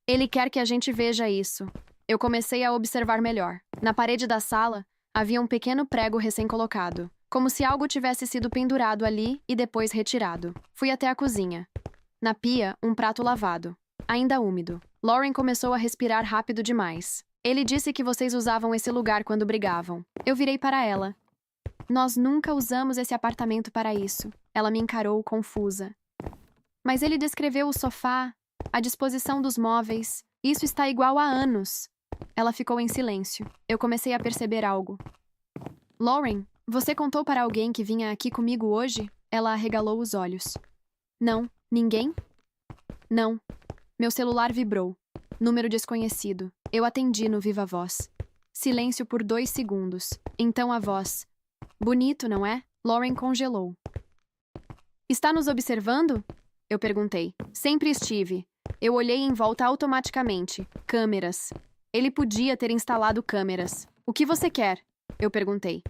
Ele quer que a gente veja isso. Eu comecei a observar melhor. Na parede da sala, havia um pequeno prego recém-colocado, como se algo tivesse sido pendurado ali e depois retirado. Fui até a cozinha. Na pia, um prato lavado, ainda úmido. Lauren começou a respirar rápido demais. Ele disse que vocês usavam esse lugar quando brigavam. Eu virei para ela. Nós nunca usamos esse apartamento para isso. Ela me encarou, confusa. Mas ele descreveu o sofá, a disposição dos móveis. Isso está igual há anos. Ela ficou em silêncio. Eu comecei a perceber algo. Lauren, você contou para alguém que vinha aqui comigo hoje? Ela arregalou os olhos. Não, ninguém? Não. Meu celular vibrou. Número desconhecido. Eu atendi no viva voz. Silêncio por 2 segundos. Então a voz. Bonito, não é? Lauren congelou. Está nos observando? Eu perguntei. Sempre estive. Eu olhei em volta automaticamente. Câmeras. Ele podia ter instalado câmeras. O que você quer? Eu perguntei.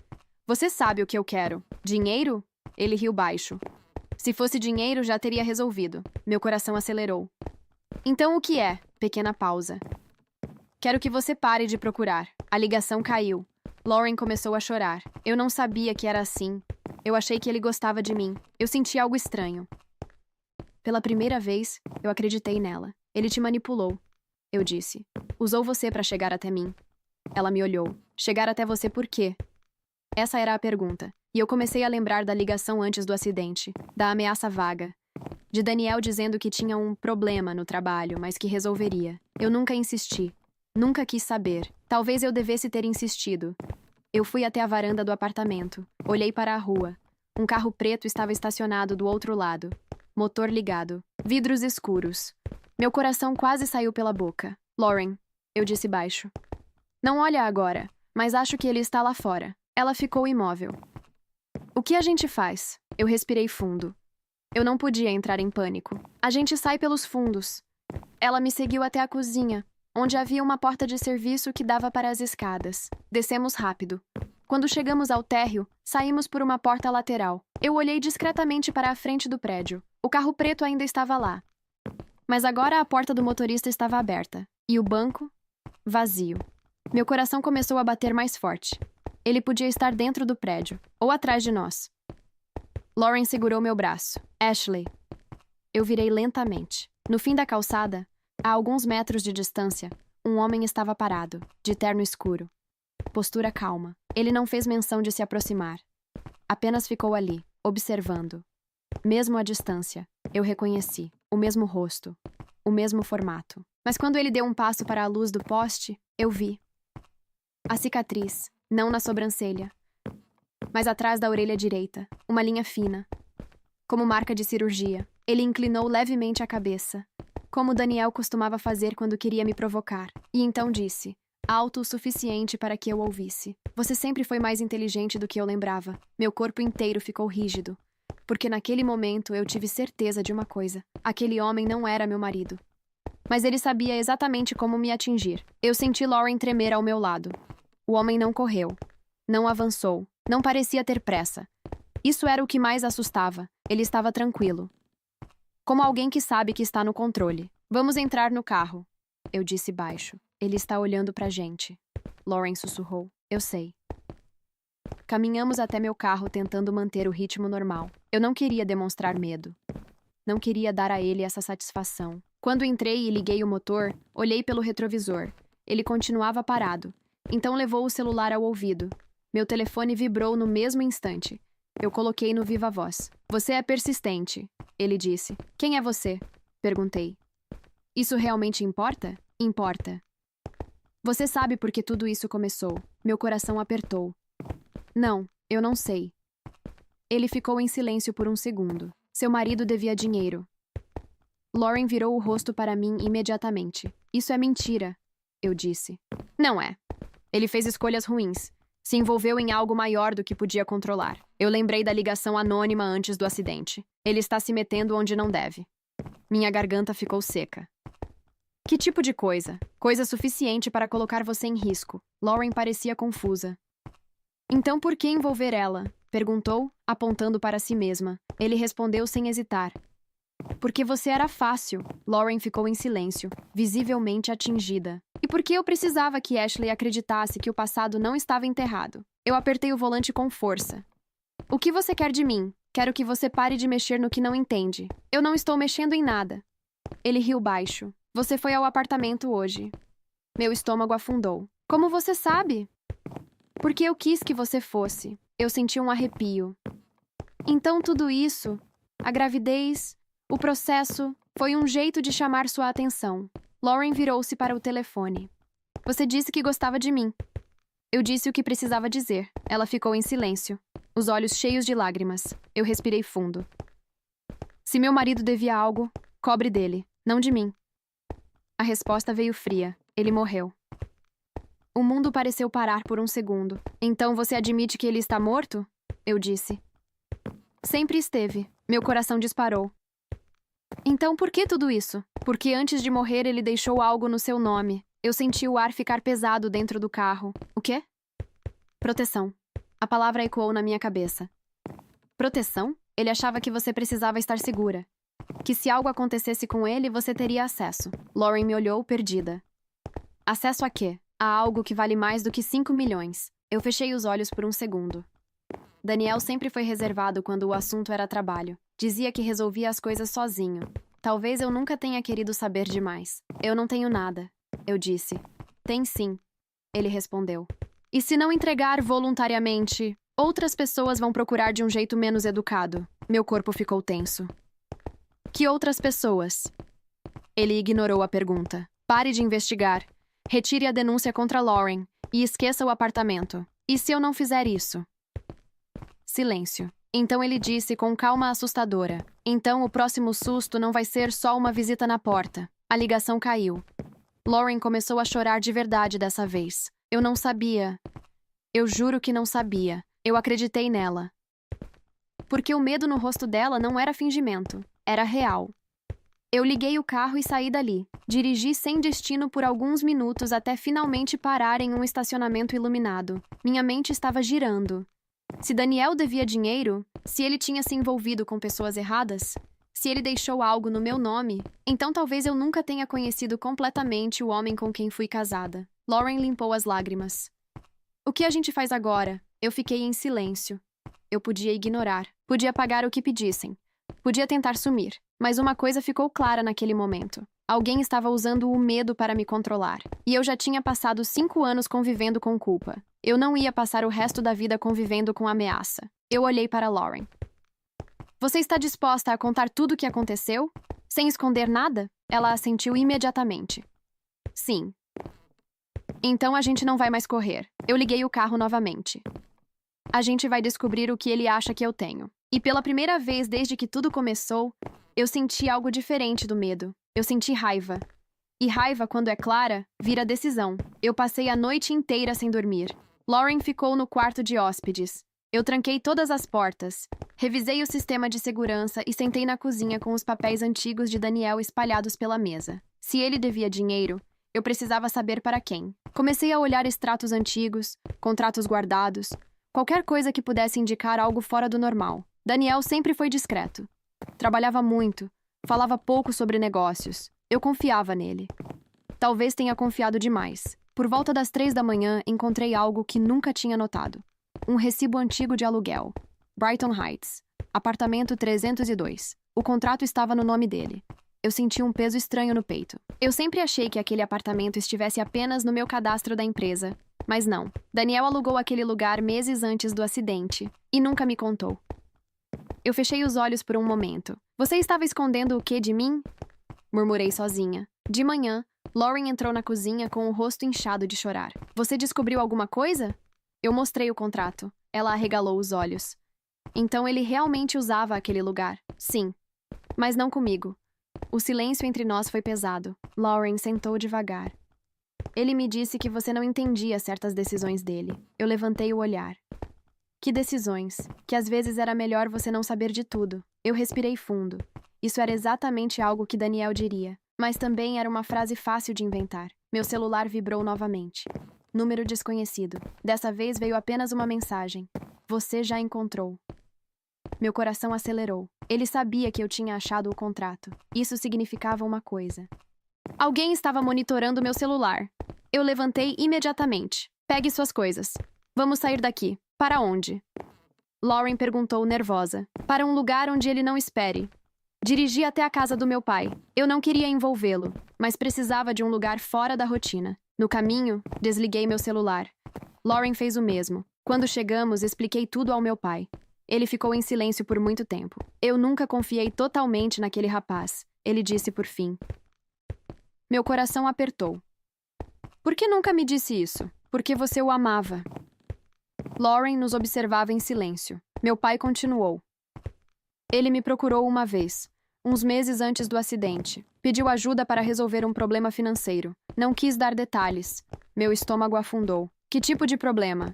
Você sabe o que eu quero. Dinheiro? Ele riu baixo. Se fosse dinheiro, já teria resolvido. Meu coração acelerou. Então o que é? Pequena pausa. Quero que você pare de procurar. A ligação caiu. Lauren começou a chorar. Eu não sabia que era assim. Eu achei que ele gostava de mim. Eu senti algo estranho. Pela primeira vez, eu acreditei nela. Ele te manipulou. Eu disse. Usou você para chegar até mim. Ela me olhou. Chegar até você por quê? Essa era a pergunta. E eu comecei a lembrar da ligação antes do acidente. Da ameaça vaga. De Daniel dizendo que tinha um problema no trabalho, mas que resolveria. Eu nunca insisti. Nunca quis saber. Talvez eu devesse ter insistido. Eu fui até a varanda do apartamento. Olhei para a rua. Um carro preto estava estacionado do outro lado. Motor ligado. Vidros escuros. Meu coração quase saiu pela boca. Lauren, eu disse baixo. Não olha agora, mas acho que ele está lá fora. Ela ficou imóvel. O que a gente faz? Eu respirei fundo. Eu não podia entrar em pânico. A gente sai pelos fundos. Ela me seguiu até a cozinha, onde havia uma porta de serviço que dava para as escadas. Descemos rápido. Quando chegamos ao térreo, saímos por uma porta lateral. Eu olhei discretamente para a frente do prédio. O carro preto ainda estava lá. Mas agora a porta do motorista estava aberta. E o banco? Vazio. Meu coração começou a bater mais forte. Ele podia estar dentro do prédio, ou atrás de nós. Lauren segurou meu braço. Ashley. Eu virei lentamente. No fim da calçada, a alguns metros de distância, um homem estava parado, de terno escuro. Postura calma. Ele não fez menção de se aproximar. Apenas ficou ali, observando. Mesmo à distância, eu reconheci. O mesmo rosto. O mesmo formato. Mas quando ele deu um passo para a luz do poste, eu vi. A cicatriz, não na sobrancelha, mas atrás da orelha direita, uma linha fina. Como marca de cirurgia. Ele inclinou levemente a cabeça, como Daniel costumava fazer quando queria me provocar. E então disse, alto o suficiente para que eu ouvisse. Você sempre foi mais inteligente do que eu lembrava. Meu corpo inteiro ficou rígido. Porque naquele momento eu tive certeza de uma coisa. Aquele homem não era meu marido. Mas ele sabia exatamente como me atingir. Eu senti Lauren tremer ao meu lado. O homem não correu. Não avançou. Não parecia ter pressa. Isso era o que mais assustava. Ele estava tranquilo. Como alguém que sabe que está no controle. Vamos entrar no carro. Eu disse baixo. Ele está olhando pra gente. Lauren sussurrou. Eu sei. Caminhamos até meu carro tentando manter o ritmo normal. Eu não queria demonstrar medo. Não queria dar a ele essa satisfação. Quando entrei e liguei o motor, olhei pelo retrovisor. Ele continuava parado. Então levou o celular ao ouvido. Meu telefone vibrou no mesmo instante. Eu coloquei no viva voz. Você é persistente, ele disse. Quem é você? Perguntei. Isso realmente importa? Importa. Você sabe por que tudo isso começou. Meu coração apertou. Não, eu não sei. Ele ficou em silêncio por um segundo. Seu marido devia dinheiro. Lauren virou o rosto para mim imediatamente. Isso é mentira, eu disse. Não é. Ele fez escolhas ruins. Se envolveu em algo maior do que podia controlar. Eu lembrei da ligação anônima antes do acidente. Ele está se metendo onde não deve. Minha garganta ficou seca. Que tipo de coisa? Coisa suficiente para colocar você em risco. Lauren parecia confusa. Então por que envolver ela? Perguntou, apontando para si mesma. Ele respondeu sem hesitar. Porque você era fácil. Lauren ficou em silêncio, visivelmente atingida. E porque eu precisava que Ashley acreditasse que o passado não estava enterrado. Eu apertei o volante com força. O que você quer de mim? Quero que você pare de mexer no que não entende. Eu não estou mexendo em nada. Ele riu baixo. Você foi ao apartamento hoje. Meu estômago afundou. Como você sabe? Porque eu quis que você fosse. Eu senti um arrepio. Então tudo isso, a gravidez, o processo, foi um jeito de chamar sua atenção. Lauren virou-se para o telefone. Você disse que gostava de mim. Eu disse o que precisava dizer. Ela ficou em silêncio, os olhos cheios de lágrimas. Eu respirei fundo. Se meu marido devia algo, cobre dele, não de mim. A resposta veio fria. Ele morreu. O mundo pareceu parar por um segundo. Então você admite que ele está morto? Eu disse. Sempre esteve. Meu coração disparou. Então por que tudo isso? Porque antes de morrer ele deixou algo no seu nome. Eu senti o ar ficar pesado dentro do carro. O quê? Proteção. A palavra ecoou na minha cabeça. Proteção? Ele achava que você precisava estar segura. Que se algo acontecesse com ele, você teria acesso. Lauren me olhou perdida. Acesso a quê? A algo que vale mais do que 5 milhões. Eu fechei os olhos por um segundo. Daniel sempre foi reservado quando o assunto era trabalho. Dizia que resolvia as coisas sozinho. Talvez eu nunca tenha querido saber demais. Eu não tenho nada. Eu disse. Tem sim. Ele respondeu. E se não entregar voluntariamente, outras pessoas vão procurar de um jeito menos educado. Meu corpo ficou tenso. Que outras pessoas? Ele ignorou a pergunta. Pare de investigar. Retire a denúncia contra Lauren e esqueça o apartamento. E se eu não fizer isso? Silêncio. Então ele disse com calma assustadora. Então o próximo susto não vai ser só uma visita na porta. A ligação caiu. Lauren começou a chorar de verdade dessa vez. Eu não sabia. Eu juro que não sabia. Eu acreditei nela. Porque o medo no rosto dela não era fingimento. Era real. Eu liguei o carro e saí dali. Dirigi sem destino por alguns minutos até finalmente parar em um estacionamento iluminado. Minha mente estava girando. Se Daniel devia dinheiro, se ele tinha se envolvido com pessoas erradas, se ele deixou algo no meu nome, então talvez eu nunca tenha conhecido completamente o homem com quem fui casada. Lauren limpou as lágrimas. O que a gente faz agora? Eu fiquei em silêncio. Eu podia ignorar, podia pagar o que pedissem, podia tentar sumir, mas uma coisa ficou clara naquele momento. Alguém estava usando o medo para me controlar. E eu já tinha passado 5 anos convivendo com culpa. Eu não ia passar o resto da vida convivendo com ameaça. Eu olhei para Lauren. Você está disposta a contar tudo o que aconteceu? Sem esconder nada? Ela assentiu imediatamente. Sim. Então a gente não vai mais correr. Eu liguei o carro novamente. A gente vai descobrir o que ele acha que eu tenho. E pela primeira vez desde que tudo começou, eu senti algo diferente do medo. Eu senti raiva. E raiva, quando é clara, vira decisão. Eu passei a noite inteira sem dormir. Lauren ficou no quarto de hóspedes. Eu tranquei todas as portas. Revisei o sistema de segurança e sentei na cozinha com os papéis antigos de Daniel espalhados pela mesa. Se ele devia dinheiro, eu precisava saber para quem. Comecei a olhar extratos antigos, contratos guardados, qualquer coisa que pudesse indicar algo fora do normal. Daniel sempre foi discreto. Trabalhava muito, falava pouco sobre negócios. Eu confiava nele. Talvez tenha confiado demais. Por volta das 3 da manhã, encontrei algo que nunca tinha notado. Um recibo antigo de aluguel. Brighton Heights. Apartamento 302. O contrato estava no nome dele. Eu senti um peso estranho no peito. Eu sempre achei que aquele apartamento estivesse apenas no meu cadastro da empresa. Mas não. Daniel alugou aquele lugar meses antes do acidente. E nunca me contou. Eu fechei os olhos por um momento. Você estava escondendo o quê de mim? Murmurei sozinha. De manhã, Lauren entrou na cozinha com o rosto inchado de chorar. Você descobriu alguma coisa? Eu mostrei o contrato. Ela arregalou os olhos. Então ele realmente usava aquele lugar. Sim. Mas não comigo. O silêncio entre nós foi pesado. Lauren sentou devagar. Ele me disse que você não entendia certas decisões dele. Eu levantei o olhar. Que decisões? Que às vezes era melhor você não saber de tudo. Eu respirei fundo. Isso era exatamente algo que Daniel diria. Mas também era uma frase fácil de inventar. Meu celular vibrou novamente. Número desconhecido. Dessa vez veio apenas uma mensagem. Você já encontrou. Meu coração acelerou. Ele sabia que eu tinha achado o contrato. Isso significava uma coisa. Alguém estava monitorando meu celular. Eu levantei imediatamente. Pegue suas coisas. Vamos sair daqui. Para onde? Lauren perguntou nervosa. Para um lugar onde ele não espere. Dirigi até a casa do meu pai. Eu não queria envolvê-lo, mas precisava de um lugar fora da rotina. No caminho, desliguei meu celular. Lauren fez o mesmo. Quando chegamos, expliquei tudo ao meu pai. Ele ficou em silêncio por muito tempo. Eu nunca confiei totalmente naquele rapaz. Ele disse por fim. Meu coração apertou. Por que nunca me disse isso? Porque você o amava. Lauren nos observava em silêncio. Meu pai continuou. Ele me procurou uma vez, uns meses antes do acidente. Pediu ajuda para resolver um problema financeiro. Não quis dar detalhes. Meu estômago afundou. Que tipo de problema?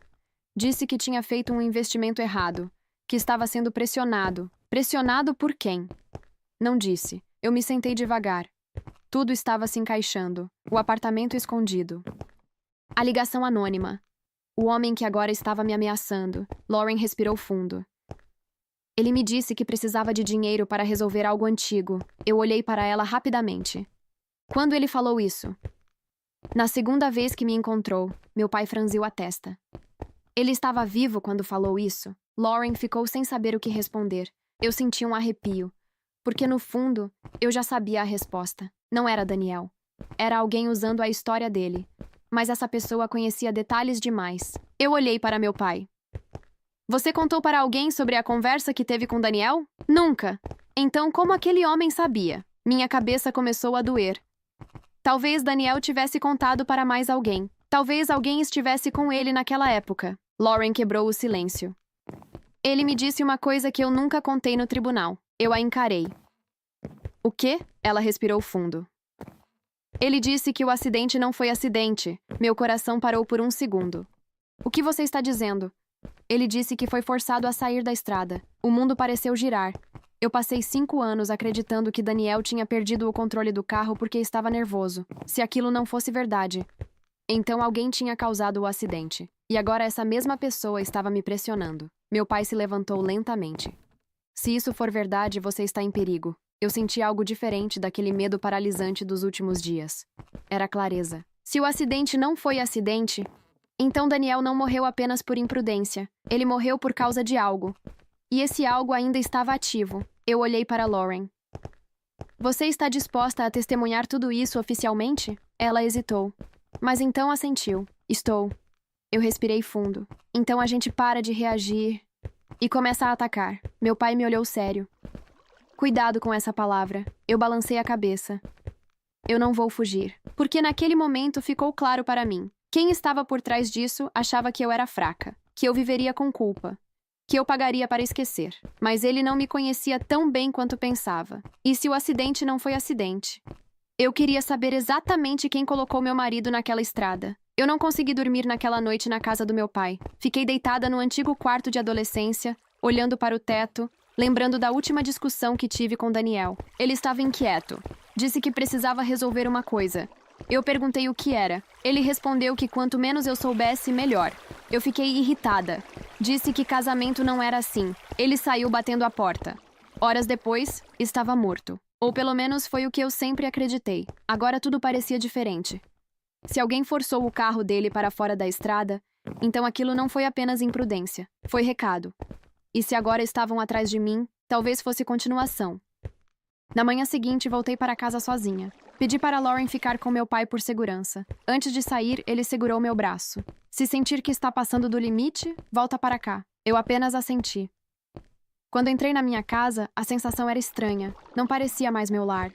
Disse que tinha feito um investimento errado. Que estava sendo pressionado. Pressionado por quem? Não disse. Eu me sentei devagar. Tudo estava se encaixando. O apartamento escondido. A ligação anônima. O homem que agora estava me ameaçando. Lauren respirou fundo. Ele me disse que precisava de dinheiro para resolver algo antigo. Eu olhei para ela rapidamente. Quando ele falou isso? Na segunda vez que me encontrou, meu pai franziu a testa. Ele estava vivo quando falou isso? Lauren ficou sem saber o que responder. Eu senti um arrepio. Porque no fundo, eu já sabia a resposta. Não era Daniel. Era alguém usando a história dele. Mas essa pessoa conhecia detalhes demais. Eu olhei para meu pai. Você contou para alguém sobre a conversa que teve com Daniel? Nunca. Então, como aquele homem sabia? Minha cabeça começou a doer. Talvez Daniel tivesse contado para mais alguém. Talvez alguém estivesse com ele naquela época. Lauren quebrou o silêncio. Ele me disse uma coisa que eu nunca contei no tribunal. Eu a encarei. O quê? Ela respirou fundo. Ele disse que o acidente não foi acidente. Meu coração parou por um segundo. O que você está dizendo? Ele disse que foi forçado a sair da estrada. O mundo pareceu girar. Eu passei 5 anos acreditando que Daniel tinha perdido o controle do carro porque estava nervoso. Se aquilo não fosse verdade. Então alguém tinha causado o acidente. E agora essa mesma pessoa estava me pressionando. Meu pai se levantou lentamente. Se isso for verdade, você está em perigo. Eu senti algo diferente daquele medo paralisante dos últimos dias. Era clareza. Se o acidente não foi acidente, então Daniel não morreu apenas por imprudência. Ele morreu por causa de algo. E esse algo ainda estava ativo. Eu olhei para Lauren. Você está disposta a testemunhar tudo isso oficialmente? Ela hesitou. Mas então assentiu. Estou. Eu respirei fundo. Então a gente para de reagir e começa a atacar. Meu pai me olhou sério. Cuidado com essa palavra. Eu balancei a cabeça. Eu não vou fugir. Porque naquele momento ficou claro para mim. Quem estava por trás disso achava que eu era fraca. Que eu viveria com culpa. Que eu pagaria para esquecer. Mas ele não me conhecia tão bem quanto pensava. E se o acidente não foi acidente? Eu queria saber exatamente quem colocou meu marido naquela estrada. Eu não consegui dormir naquela noite na casa do meu pai. Fiquei deitada no antigo quarto de adolescência, olhando para o teto, lembrando da última discussão que tive com Daniel. Ele estava inquieto. Disse que precisava resolver uma coisa. Eu perguntei o que era. Ele respondeu que quanto menos eu soubesse, melhor. Eu fiquei irritada. Disse que casamento não era assim. Ele saiu batendo a porta. Horas depois, estava morto. Ou pelo menos foi o que eu sempre acreditei. Agora tudo parecia diferente. Se alguém forçou o carro dele para fora da estrada, então aquilo não foi apenas imprudência. Foi recado. E se agora estavam atrás de mim, talvez fosse continuação. Na manhã seguinte, voltei para casa sozinha. Pedi para Lauren ficar com meu pai por segurança. Antes de sair, ele segurou meu braço. Se sentir que está passando do limite, volta para cá. Eu apenas assenti. Quando entrei na minha casa, a sensação era estranha. Não parecia mais meu lar.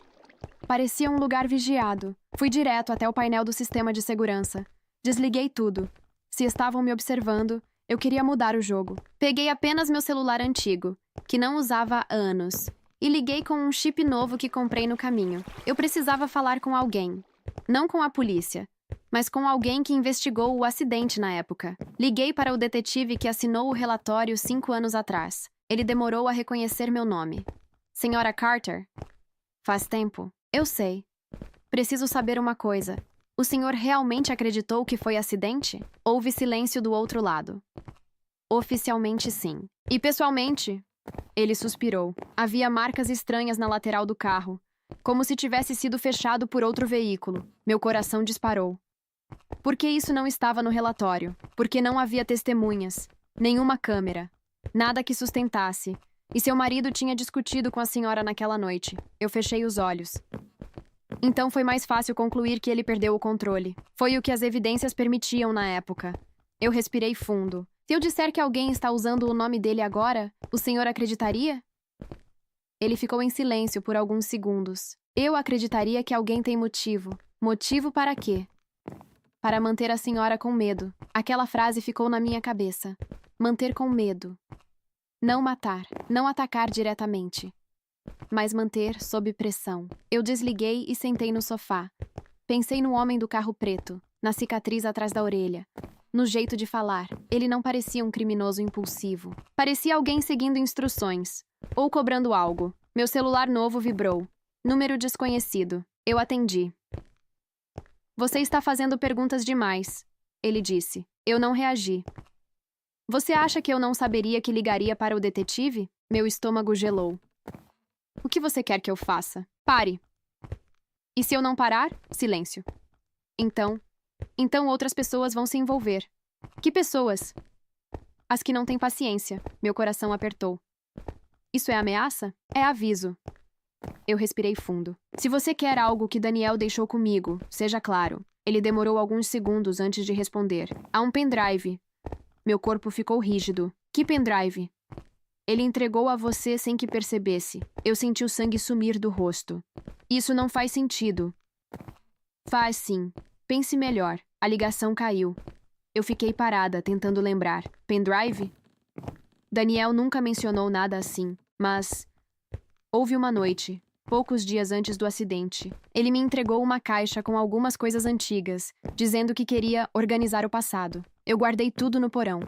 Parecia um lugar vigiado. Fui direto até o painel do sistema de segurança. Desliguei tudo. Se estavam me observando, eu queria mudar o jogo. Peguei apenas meu celular antigo, que não usava há anos, e liguei com um chip novo que comprei no caminho. Eu precisava falar com alguém. Não com a polícia, mas com alguém que investigou o acidente na época. Liguei para o detetive que assinou o relatório 5 anos atrás. Ele demorou a reconhecer meu nome. Senhora Carter? Faz tempo. Eu sei. Preciso saber uma coisa. O senhor realmente acreditou que foi acidente? Houve silêncio do outro lado. Oficialmente, sim. E pessoalmente? Ele suspirou. Havia marcas estranhas na lateral do carro, como se tivesse sido fechado por outro veículo. Meu coração disparou. Por que isso não estava no relatório? Porque não havia testemunhas. Nenhuma câmera. Nada que sustentasse. E seu marido tinha discutido com a senhora naquela noite. Eu fechei os olhos. Então foi mais fácil concluir que ele perdeu o controle. Foi o que as evidências permitiam na época. Eu respirei fundo. Se eu disser que alguém está usando o nome dele agora, o senhor acreditaria? Ele ficou em silêncio por alguns segundos. Eu acreditaria que alguém tem motivo. Motivo para quê? Para manter a senhora com medo. Aquela frase ficou na minha cabeça. Manter com medo. Não matar, não atacar diretamente, mas manter sob pressão. Eu desliguei e sentei no sofá. Pensei no homem do carro preto, na cicatriz atrás da orelha, no jeito de falar. Ele não parecia um criminoso impulsivo. Parecia alguém seguindo instruções, ou cobrando algo. Meu celular novo vibrou. Número desconhecido. Eu atendi. Você está fazendo perguntas demais, ele disse. Eu não reagi. Você acha que eu não saberia que ligaria para o detetive? Meu estômago gelou. O que você quer que eu faça? Pare. E se eu não parar? Silêncio. Então outras pessoas vão se envolver. Que pessoas? As que não têm paciência. Meu coração apertou. Isso é ameaça? É aviso. Eu respirei fundo. Se você quer algo que Daniel deixou comigo, seja claro. Ele demorou alguns segundos antes de responder. Há um pendrive. Meu corpo ficou rígido. Que pendrive? Ele entregou a você sem que percebesse. Eu senti o sangue sumir do rosto. Isso não faz sentido. Faz sim. Pense melhor. A ligação caiu. Eu fiquei parada, tentando lembrar. Pendrive? Daniel nunca mencionou nada assim, mas... Houve uma noite, poucos dias antes do acidente. Ele me entregou uma caixa com algumas coisas antigas, dizendo que queria organizar o passado. Eu guardei tudo no porão.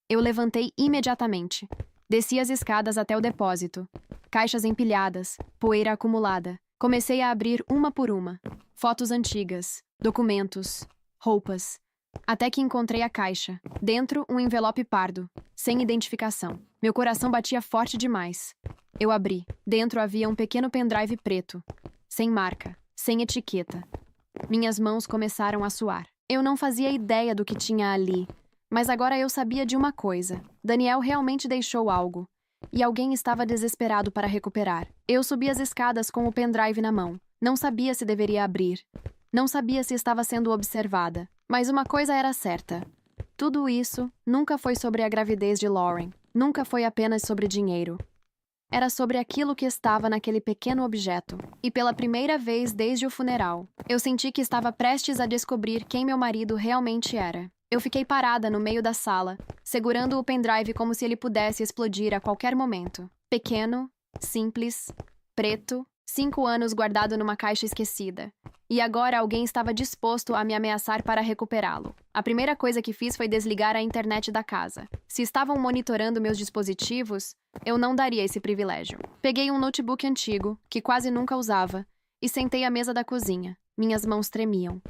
Eu levantei imediatamente. Desci as escadas até o depósito. Caixas empilhadas, poeira acumulada. Comecei a abrir uma por uma. Fotos antigas, documentos, roupas. Até que encontrei a caixa. Dentro, um envelope pardo, sem identificação. Meu coração batia forte demais. Eu abri. Dentro havia um pequeno pendrive preto. Sem marca, sem etiqueta. Minhas mãos começaram a suar. Eu não fazia ideia do que tinha ali. Mas agora eu sabia de uma coisa. Daniel realmente deixou algo. E alguém estava desesperado para recuperar. Eu subi as escadas com o pendrive na mão. Não sabia se deveria abrir. Não sabia se estava sendo observada. Mas uma coisa era certa. Tudo isso nunca foi sobre a gravidez de Lauren. Nunca foi apenas sobre dinheiro. Era sobre aquilo que estava naquele pequeno objeto. E pela primeira vez desde o funeral, eu senti que estava prestes a descobrir quem meu marido realmente era. Eu fiquei parada no meio da sala, segurando o pendrive como se ele pudesse explodir a qualquer momento. Pequeno, simples, preto, 5 anos guardado numa caixa esquecida. E agora alguém estava disposto a me ameaçar para recuperá-lo. A primeira coisa que fiz foi desligar a internet da casa. Se estavam monitorando meus dispositivos, eu não daria esse privilégio. Peguei um notebook antigo, que quase nunca usava, e sentei à mesa da cozinha. Minhas mãos tremiam.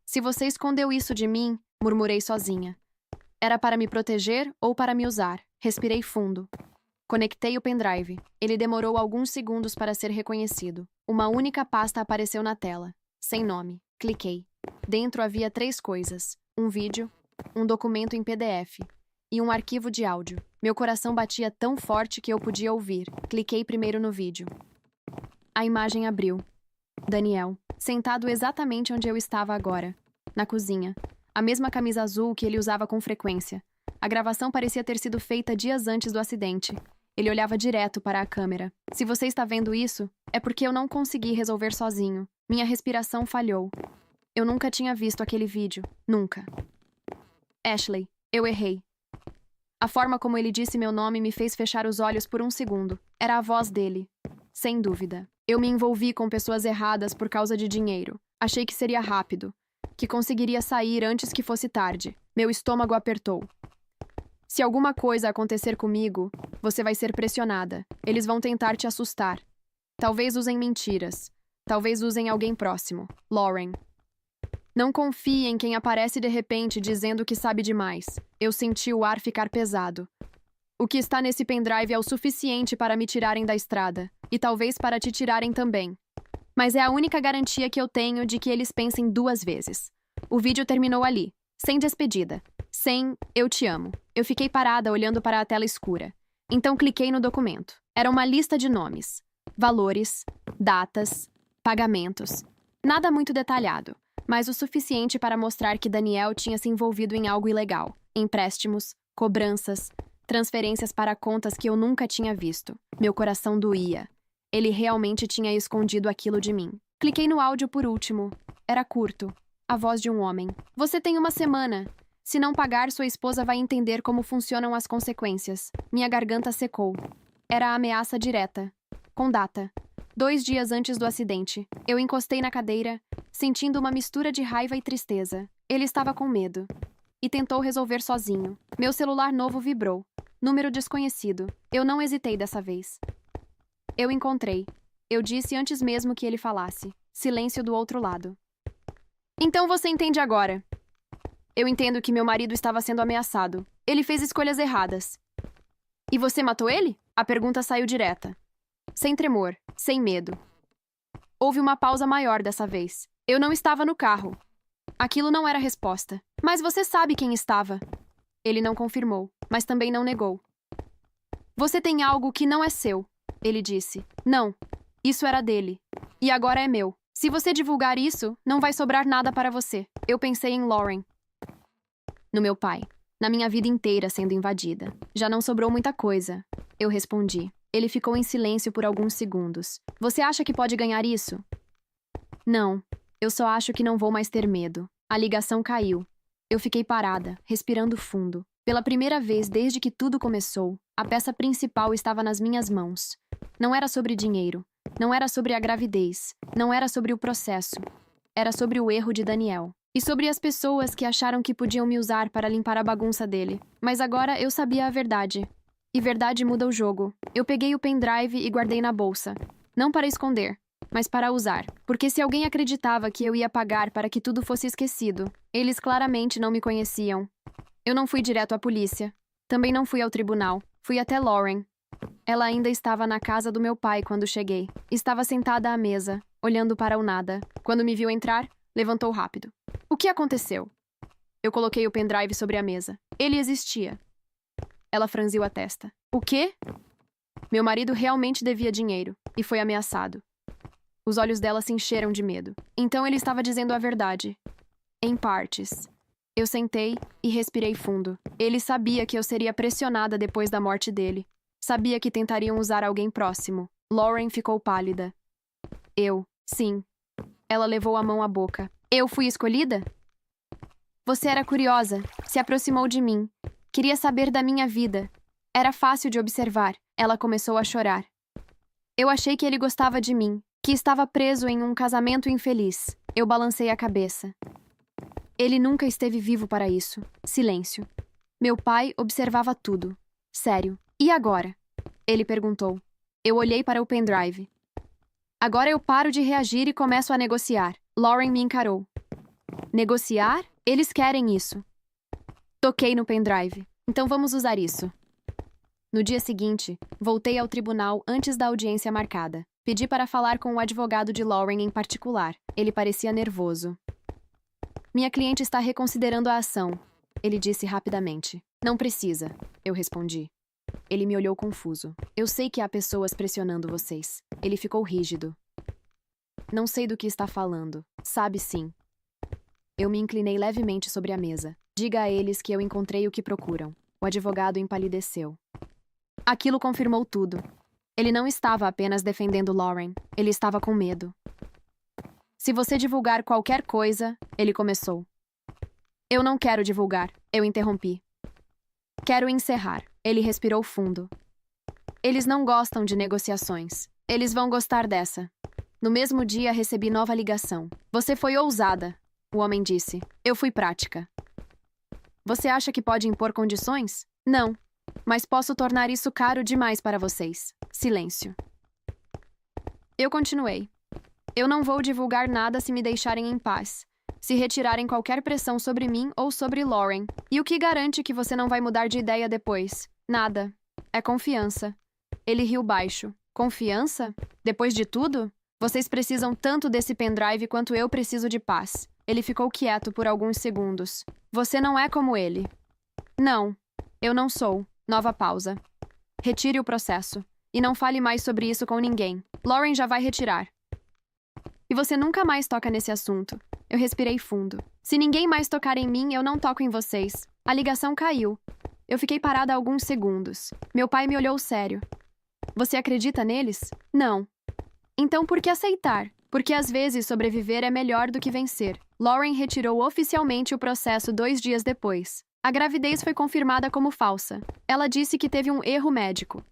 Se você escondeu isso de mim, murmurei sozinha. Era para me proteger ou para me usar? Respirei fundo. Conectei o pendrive. Ele demorou alguns segundos para ser reconhecido. Uma única pasta apareceu na tela. Sem nome. Cliquei. Dentro havia 3 coisas. Um vídeo, um documento em PDF e um arquivo de áudio. Meu coração batia tão forte que eu podia ouvir. Cliquei primeiro no vídeo. A imagem abriu. Daniel, sentado exatamente onde eu estava agora. Na cozinha. A mesma camisa azul que ele usava com frequência. A gravação parecia ter sido feita dias antes do acidente. Ele olhava direto para a câmera. Se você está vendo isso, é porque eu não consegui resolver sozinho. Minha respiração falhou. Eu nunca tinha visto aquele vídeo. Nunca. Ashley, eu errei. A forma como ele disse meu nome me fez fechar os olhos por um segundo. Era a voz dele. Sem dúvida. Eu me envolvi com pessoas erradas por causa de dinheiro. Achei que seria rápido. Que conseguiria sair antes que fosse tarde. Meu estômago apertou. Se alguma coisa acontecer comigo, você vai ser pressionada. Eles vão tentar te assustar. Talvez usem mentiras. Talvez usem alguém próximo. Lauren. Não confie em quem aparece de repente dizendo que sabe demais. Eu senti o ar ficar pesado. O que está nesse pendrive é o suficiente para me tirarem da estrada. E talvez para te tirarem também. Mas é a única garantia que eu tenho de que eles pensem 2 vezes. O vídeo terminou ali, sem despedida. Sem "Eu te amo". Eu fiquei parada olhando para a tela escura. Então cliquei no documento. Era uma lista de nomes, valores, datas, pagamentos. Nada muito detalhado, mas o suficiente para mostrar que Daniel tinha se envolvido em algo ilegal. Empréstimos, cobranças, transferências para contas que eu nunca tinha visto. Meu coração doía. Ele realmente tinha escondido aquilo de mim. Cliquei no áudio por último. Era curto. A voz de um homem. Você tem uma semana. Se não pagar, sua esposa vai entender como funcionam as consequências. Minha garganta secou. Era a ameaça direta. Com data. 2 dias antes do acidente. Eu encostei na cadeira, sentindo uma mistura de raiva e tristeza. Ele estava com medo. E tentou resolver sozinho. Meu celular novo vibrou. Número desconhecido. Eu não hesitei dessa vez. Eu encontrei. Eu disse antes mesmo que ele falasse. Silêncio do outro lado. Então você entende agora. Eu entendo que meu marido estava sendo ameaçado. Ele fez escolhas erradas. E você matou ele? A pergunta saiu direta. Sem tremor, sem medo. Houve uma pausa maior dessa vez. Eu não estava no carro. Aquilo não era resposta. Mas você sabe quem estava. Ele não confirmou, mas também não negou. Você tem algo que não é seu, ele disse. Não, isso era dele. E agora é meu. Se você divulgar isso, não vai sobrar nada para você. Eu pensei em Lauren. No meu pai. Na minha vida inteira sendo invadida. Já não sobrou muita coisa. Eu respondi. Ele ficou em silêncio por alguns segundos. Você acha que pode ganhar isso? Não. Eu só acho que não vou mais ter medo. A ligação caiu. Eu fiquei parada, respirando fundo. Pela primeira vez desde que tudo começou, a peça principal estava nas minhas mãos. Não era sobre dinheiro. Não era sobre a gravidez. Não era sobre o processo. Era sobre o erro de Daniel. E sobre as pessoas que acharam que podiam me usar para limpar a bagunça dele. Mas agora eu sabia a verdade. E verdade muda o jogo. Eu peguei o pendrive e guardei na bolsa. Não para esconder, mas para usar. Porque se alguém acreditava que eu ia pagar para que tudo fosse esquecido, eles claramente não me conheciam. Eu não fui direto à polícia. Também não fui ao tribunal. Fui até Lauren. Ela ainda estava na casa do meu pai quando cheguei. Estava sentada à mesa, olhando para o nada. Quando me viu entrar, levantou rápido. O que aconteceu? Eu coloquei o pendrive sobre a mesa. Ele existia. Ela franziu a testa. O quê? Meu marido realmente devia dinheiro e foi ameaçado. Os olhos dela se encheram de medo. Então ele estava dizendo a verdade. Em partes. Eu sentei e respirei fundo. Ele sabia que eu seria pressionada depois da morte dele. Sabia que tentariam usar alguém próximo. Lauren ficou pálida. Sim. Ela levou a mão à boca. Eu fui escolhida? Você era curiosa, se aproximou de mim. Queria saber da minha vida. Era fácil de observar. Ela começou a chorar. Eu achei que ele gostava de mim, que estava preso em um casamento infeliz. Eu balancei a cabeça. Ele nunca esteve vivo para isso. Silêncio. Meu pai observava tudo. Sério. E agora? Ele perguntou. Eu olhei para o pendrive. Agora eu paro de reagir e começo a negociar. Lauren me encarou. Negociar? Eles querem isso. Toquei no pendrive. Então vamos usar isso. No dia seguinte, voltei ao tribunal antes da audiência marcada. Pedi para falar com o advogado de Lauren em particular. Ele parecia nervoso. Minha cliente está reconsiderando a ação, ele disse rapidamente. Não precisa, eu respondi. Ele me olhou confuso. Eu sei que há pessoas pressionando vocês. Ele ficou rígido. Não sei do que está falando. Sabe sim. Eu me inclinei levemente sobre a mesa. Diga a eles que eu encontrei o que procuram. O advogado empalideceu. Aquilo confirmou tudo. Ele não estava apenas defendendo Lauren. Ele estava com medo. Se você divulgar qualquer coisa, ele começou. Eu não quero divulgar, eu interrompi. Quero encerrar. Ele respirou fundo. Eles não gostam de negociações. Eles vão gostar dessa. No mesmo dia, recebi nova ligação. Você foi ousada, o homem disse. Eu fui prática. Você acha que pode impor condições? Não. Mas posso tornar isso caro demais para vocês. Silêncio. Eu continuei. Eu não vou divulgar nada se me deixarem em paz. Se retirarem qualquer pressão sobre mim ou sobre Lauren. E o que garante que você não vai mudar de ideia depois? Nada. É confiança. Ele riu baixo. Confiança? Depois de tudo? Vocês precisam tanto desse pendrive quanto eu preciso de paz. Ele ficou quieto por alguns segundos. Você não é como ele. Não, eu não sou. Nova pausa. Retire o processo. E não fale mais sobre isso com ninguém. Lauren já vai retirar. E você nunca mais toca nesse assunto. Eu respirei fundo. Se ninguém mais tocar em mim, eu não toco em vocês. A ligação caiu. Eu fiquei parada alguns segundos. Meu pai me olhou sério. Você acredita neles? Não. Então por que aceitar? Porque às vezes sobreviver é melhor do que vencer. Lauren retirou oficialmente o processo 2 dias depois. A gravidez foi confirmada como falsa. Ela disse que teve um erro médico.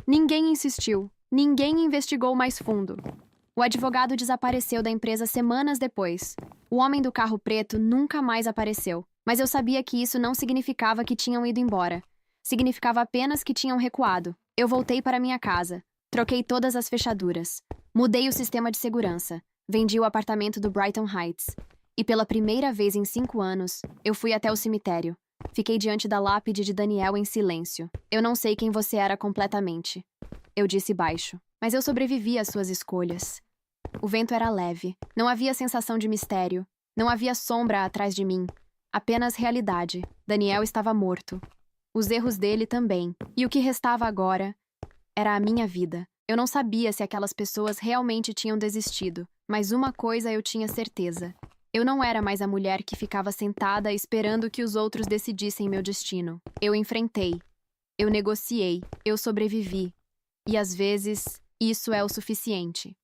Ninguém insistiu. Ninguém investigou mais fundo. O advogado desapareceu da empresa semanas depois. O homem do carro preto nunca mais apareceu. Mas eu sabia que isso não significava que tinham ido embora. Significava apenas que tinham recuado. Eu voltei para minha casa. Troquei todas as fechaduras. Mudei o sistema de segurança. Vendi o apartamento do Brighton Heights. E pela primeira vez em 5 anos, eu fui até o cemitério. Fiquei diante da lápide de Daniel em silêncio. Eu não sei quem você era completamente. Eu disse baixo. Mas eu sobrevivi às suas escolhas. O vento era leve. Não havia sensação de mistério. Não havia sombra atrás de mim. Apenas realidade. Daniel estava morto. Os erros dele também. E o que restava agora era a minha vida. Eu não sabia se aquelas pessoas realmente tinham desistido, mas uma coisa eu tinha certeza. Eu não era mais a mulher que ficava sentada esperando que os outros decidissem meu destino. Eu enfrentei. Eu negociei. Eu sobrevivi. E às vezes, isso é o suficiente.